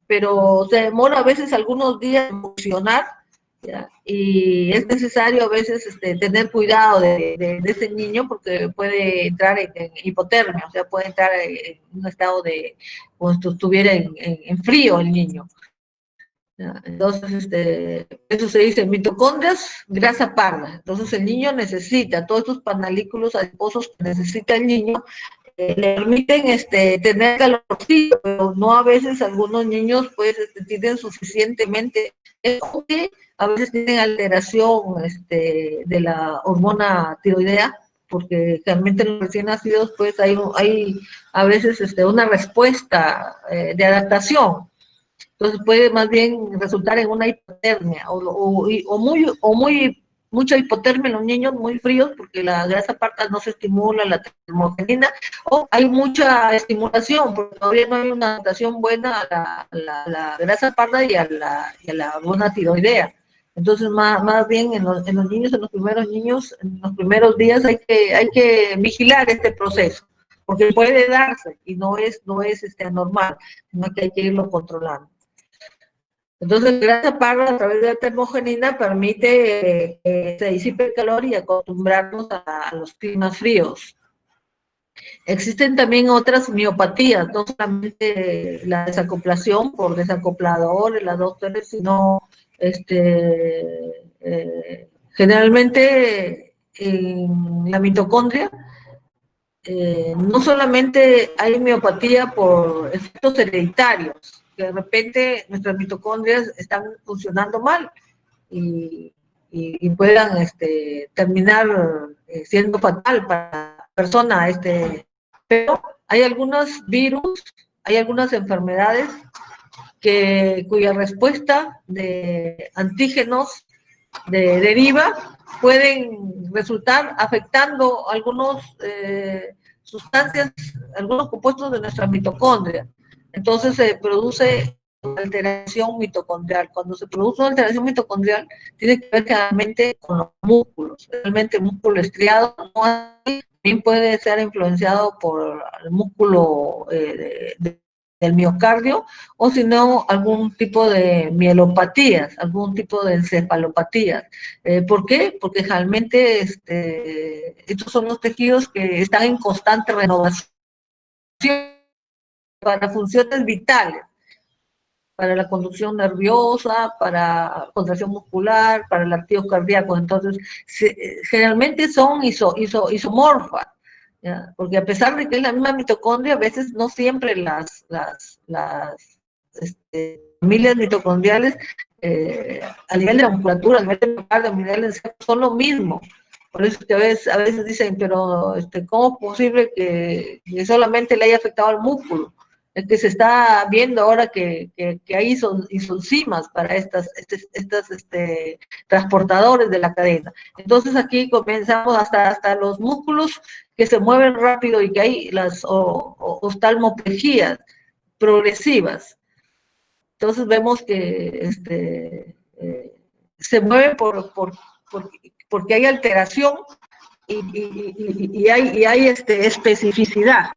pero se demora a veces algunos días en funcionar ¿ya? Y es necesario a veces tener cuidado de ese niño porque puede entrar en hipotermia, o sea, puede entrar en un estado de, como si estuviera en frío el niño. ¿Ya? Entonces, eso se dice mitocondrias, grasa parda. Entonces, el niño necesita todos estos panalículos adiposos que necesita el niño, le permiten tener calorcito, pero no a veces algunos niños pues tienen suficientemente, que a veces tienen alteración de la hormona tiroidea, porque realmente en los recién nacidos pues hay a veces una respuesta de adaptación. Entonces puede más bien resultar en una hipotermia mucha hipotermia en los niños muy fríos porque la grasa parda no se estimula, la termogenina, o hay mucha estimulación porque todavía no hay una adaptación buena a la grasa parda y a la hormona tiroidea. Entonces, más bien en los niños, en los primeros días hay que vigilar este proceso, porque puede darse y no es anormal, sino que hay que irlo controlando. Entonces, la grasa parda a través de la termogenina permite que se disipe el calor y acostumbrarnos a los climas fríos. Existen también otras miopatías, no solamente la desacoplación por desacopladores, las adópteres, sino generalmente en la mitocondria no solamente hay miopatía por efectos hereditarios, que de repente nuestras mitocondrias están funcionando mal y puedan terminar siendo fatal para la persona. Pero hay algunos virus, hay algunas enfermedades cuya respuesta de antígenos deriva pueden resultar afectando algunos sustancias, algunos compuestos de nuestra mitocondria. Entonces se produce alteración mitocondrial. Cuando se produce una alteración mitocondrial, tiene que ver claramente con los músculos. Realmente el músculo estriado también puede ser influenciado por el músculo del miocardio, o si no, algún tipo de mielopatías, algún tipo de encefalopatías. ¿Por qué? Porque realmente estos son los tejidos que están en constante renovación para funciones vitales, para la conducción nerviosa, para contracción muscular, para el latido cardíaco. Entonces, generalmente son isomorfas, ¿ya? Porque a pesar de que es la misma mitocondria, a veces no siempre las familias mitocondriales a nivel de la musculatura, a nivel de miocardio, a nivel de son lo mismo. Por eso que a veces dicen, pero ¿cómo es posible que solamente le haya afectado al músculo? Es que se está viendo ahora que hay isoncimas para estas transportadores de la cadena. Entonces aquí comenzamos hasta los músculos que se mueven rápido y que hay las oftalmoplegias progresivas. Entonces vemos que se mueve porque hay alteración y hay especificidad.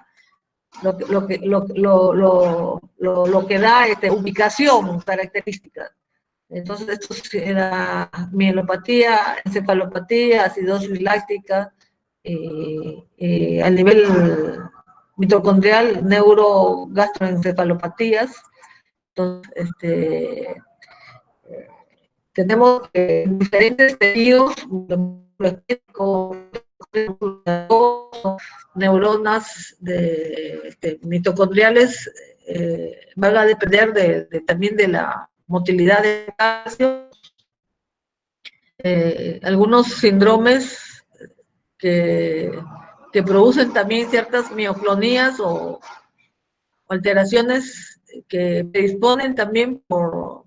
Lo que da ubicación característica. Entonces, esto era mielopatía, encefalopatía, acidosis láctica, a nivel mitocondrial, neurogastroencefalopatías. Entonces, tenemos diferentes tejidos, neuronas mitocondriales, van a depender también de la motilidad de calcio. Algunos síndromes que producen también ciertas mioclonías o alteraciones que predisponen también por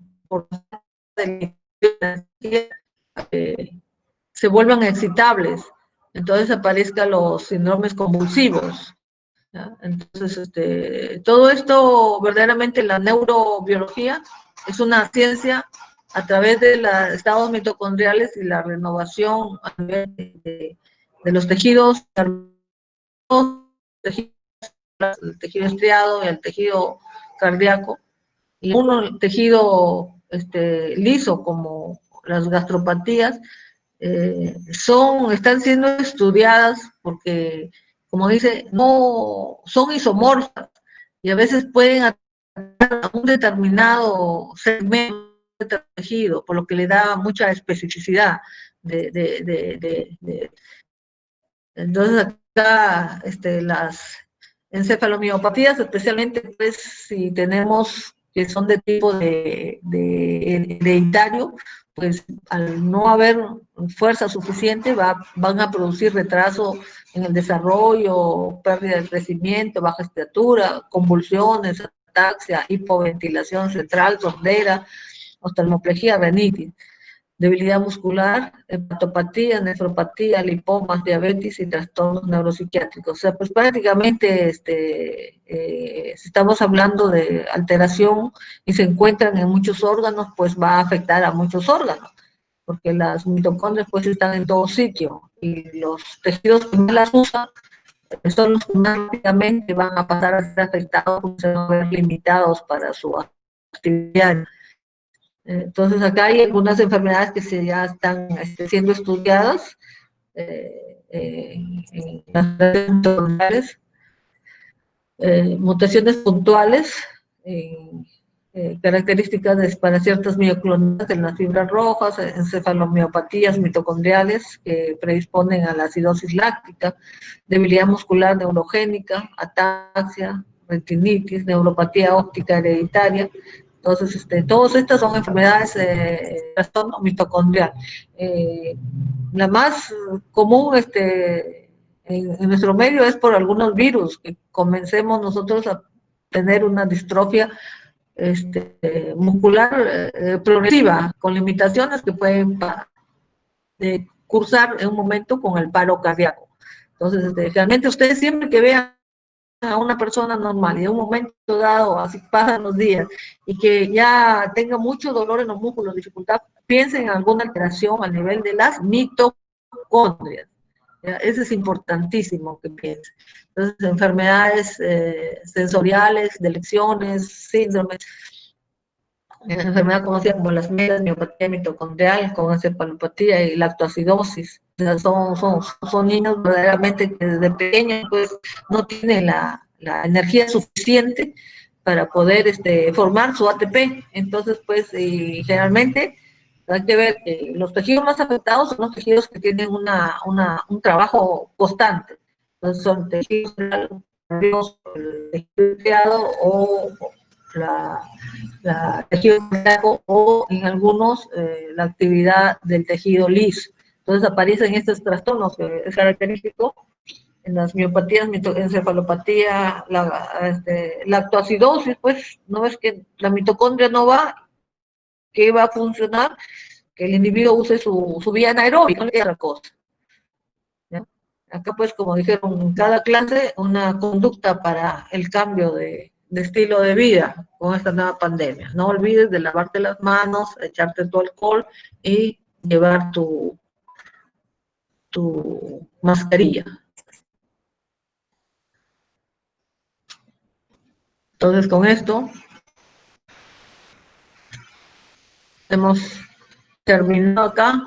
se vuelvan excitables. Entonces aparezcan los síndromes convulsivos, ¿ya? Entonces, todo esto, verdaderamente la neurobiología es una ciencia a través de los estados mitocondriales y la renovación a nivel de los tejidos, el tejido estriado y el tejido cardíaco, y el tejido liso como las gastropatías, están siendo estudiadas porque, como dice, no son isomorfas y a veces pueden atacar a un determinado segmento del tejido, por lo que le da mucha especificidad. Entonces acá las encefalomiopatías, especialmente pues si tenemos que son de tipo de hereditario, pues al no haber fuerza suficiente van a producir retraso en el desarrollo, pérdida de crecimiento, baja estatura, convulsiones, ataxia, hipoventilación central, sordera, oftalmoplegia, rinitis, debilidad muscular, hepatopatía, nefropatía, lipomas, diabetes y trastornos neuropsiquiátricos. O sea, pues prácticamente si estamos hablando de alteración y se encuentran en muchos órganos, pues va a afectar a muchos órganos, porque las mitocondrias pues están en todo sitio y los tejidos que más las usan son los que más rápidamente van a pasar a ser afectados, porque se van a ver limitados para su actividad. Entonces acá hay algunas enfermedades que ya están siendo estudiadas en las redes neuronales, mutaciones puntuales, características para ciertas mioclonias en las fibras rojas, encefalomiopatías mitocondriales que predisponen a la acidosis láctica, debilidad muscular neurogénica, ataxia, retinitis, neuropatía óptica hereditaria. Entonces, todas estas son enfermedades trastorno mitocondrial. La más común en nuestro medio es por algunos virus, que comencemos nosotros a tener una distrofia muscular progresiva, con limitaciones que pueden cursar en un momento con el paro cardíaco. Entonces, realmente ustedes siempre que vean a una persona normal y en un momento dado, así pasan los días, y que ya tenga mucho dolor en los músculos, dificultad, piensen en alguna alteración a nivel de las mitocondrias. ¿Ya? Eso es importantísimo que piensen. Entonces, enfermedades sensoriales, de lecciones, síndromes, enfermedad conocida como las MELAS, miopatía mitocondrial, con encefalopatía y lactoacidosis. O sea, son niños verdaderamente que desde pequeños pues no tienen la energía suficiente para poder formar su ATP. Entonces, pues, y generalmente hay que ver que los tejidos más afectados son los tejidos que tienen un trabajo constante. Entonces, son tejidos nerviosos, el tejido o la tejido cardíaco o en algunos la actividad del tejido liso. Entonces aparecen estos trastornos que es característico en las miopatías, encefalopatía, lactoacidosis, pues no es que la mitocondria no va, que va a funcionar, que el individuo use su vía anaeróbica, no es otra cosa. ¿Ya? Acá pues como dijeron, en cada clase una conducta para el cambio de estilo de vida con esta nueva pandemia. No olvides de lavarte las manos, echarte tu alcohol y llevar tu mascarilla. Entonces con esto hemos terminado acá.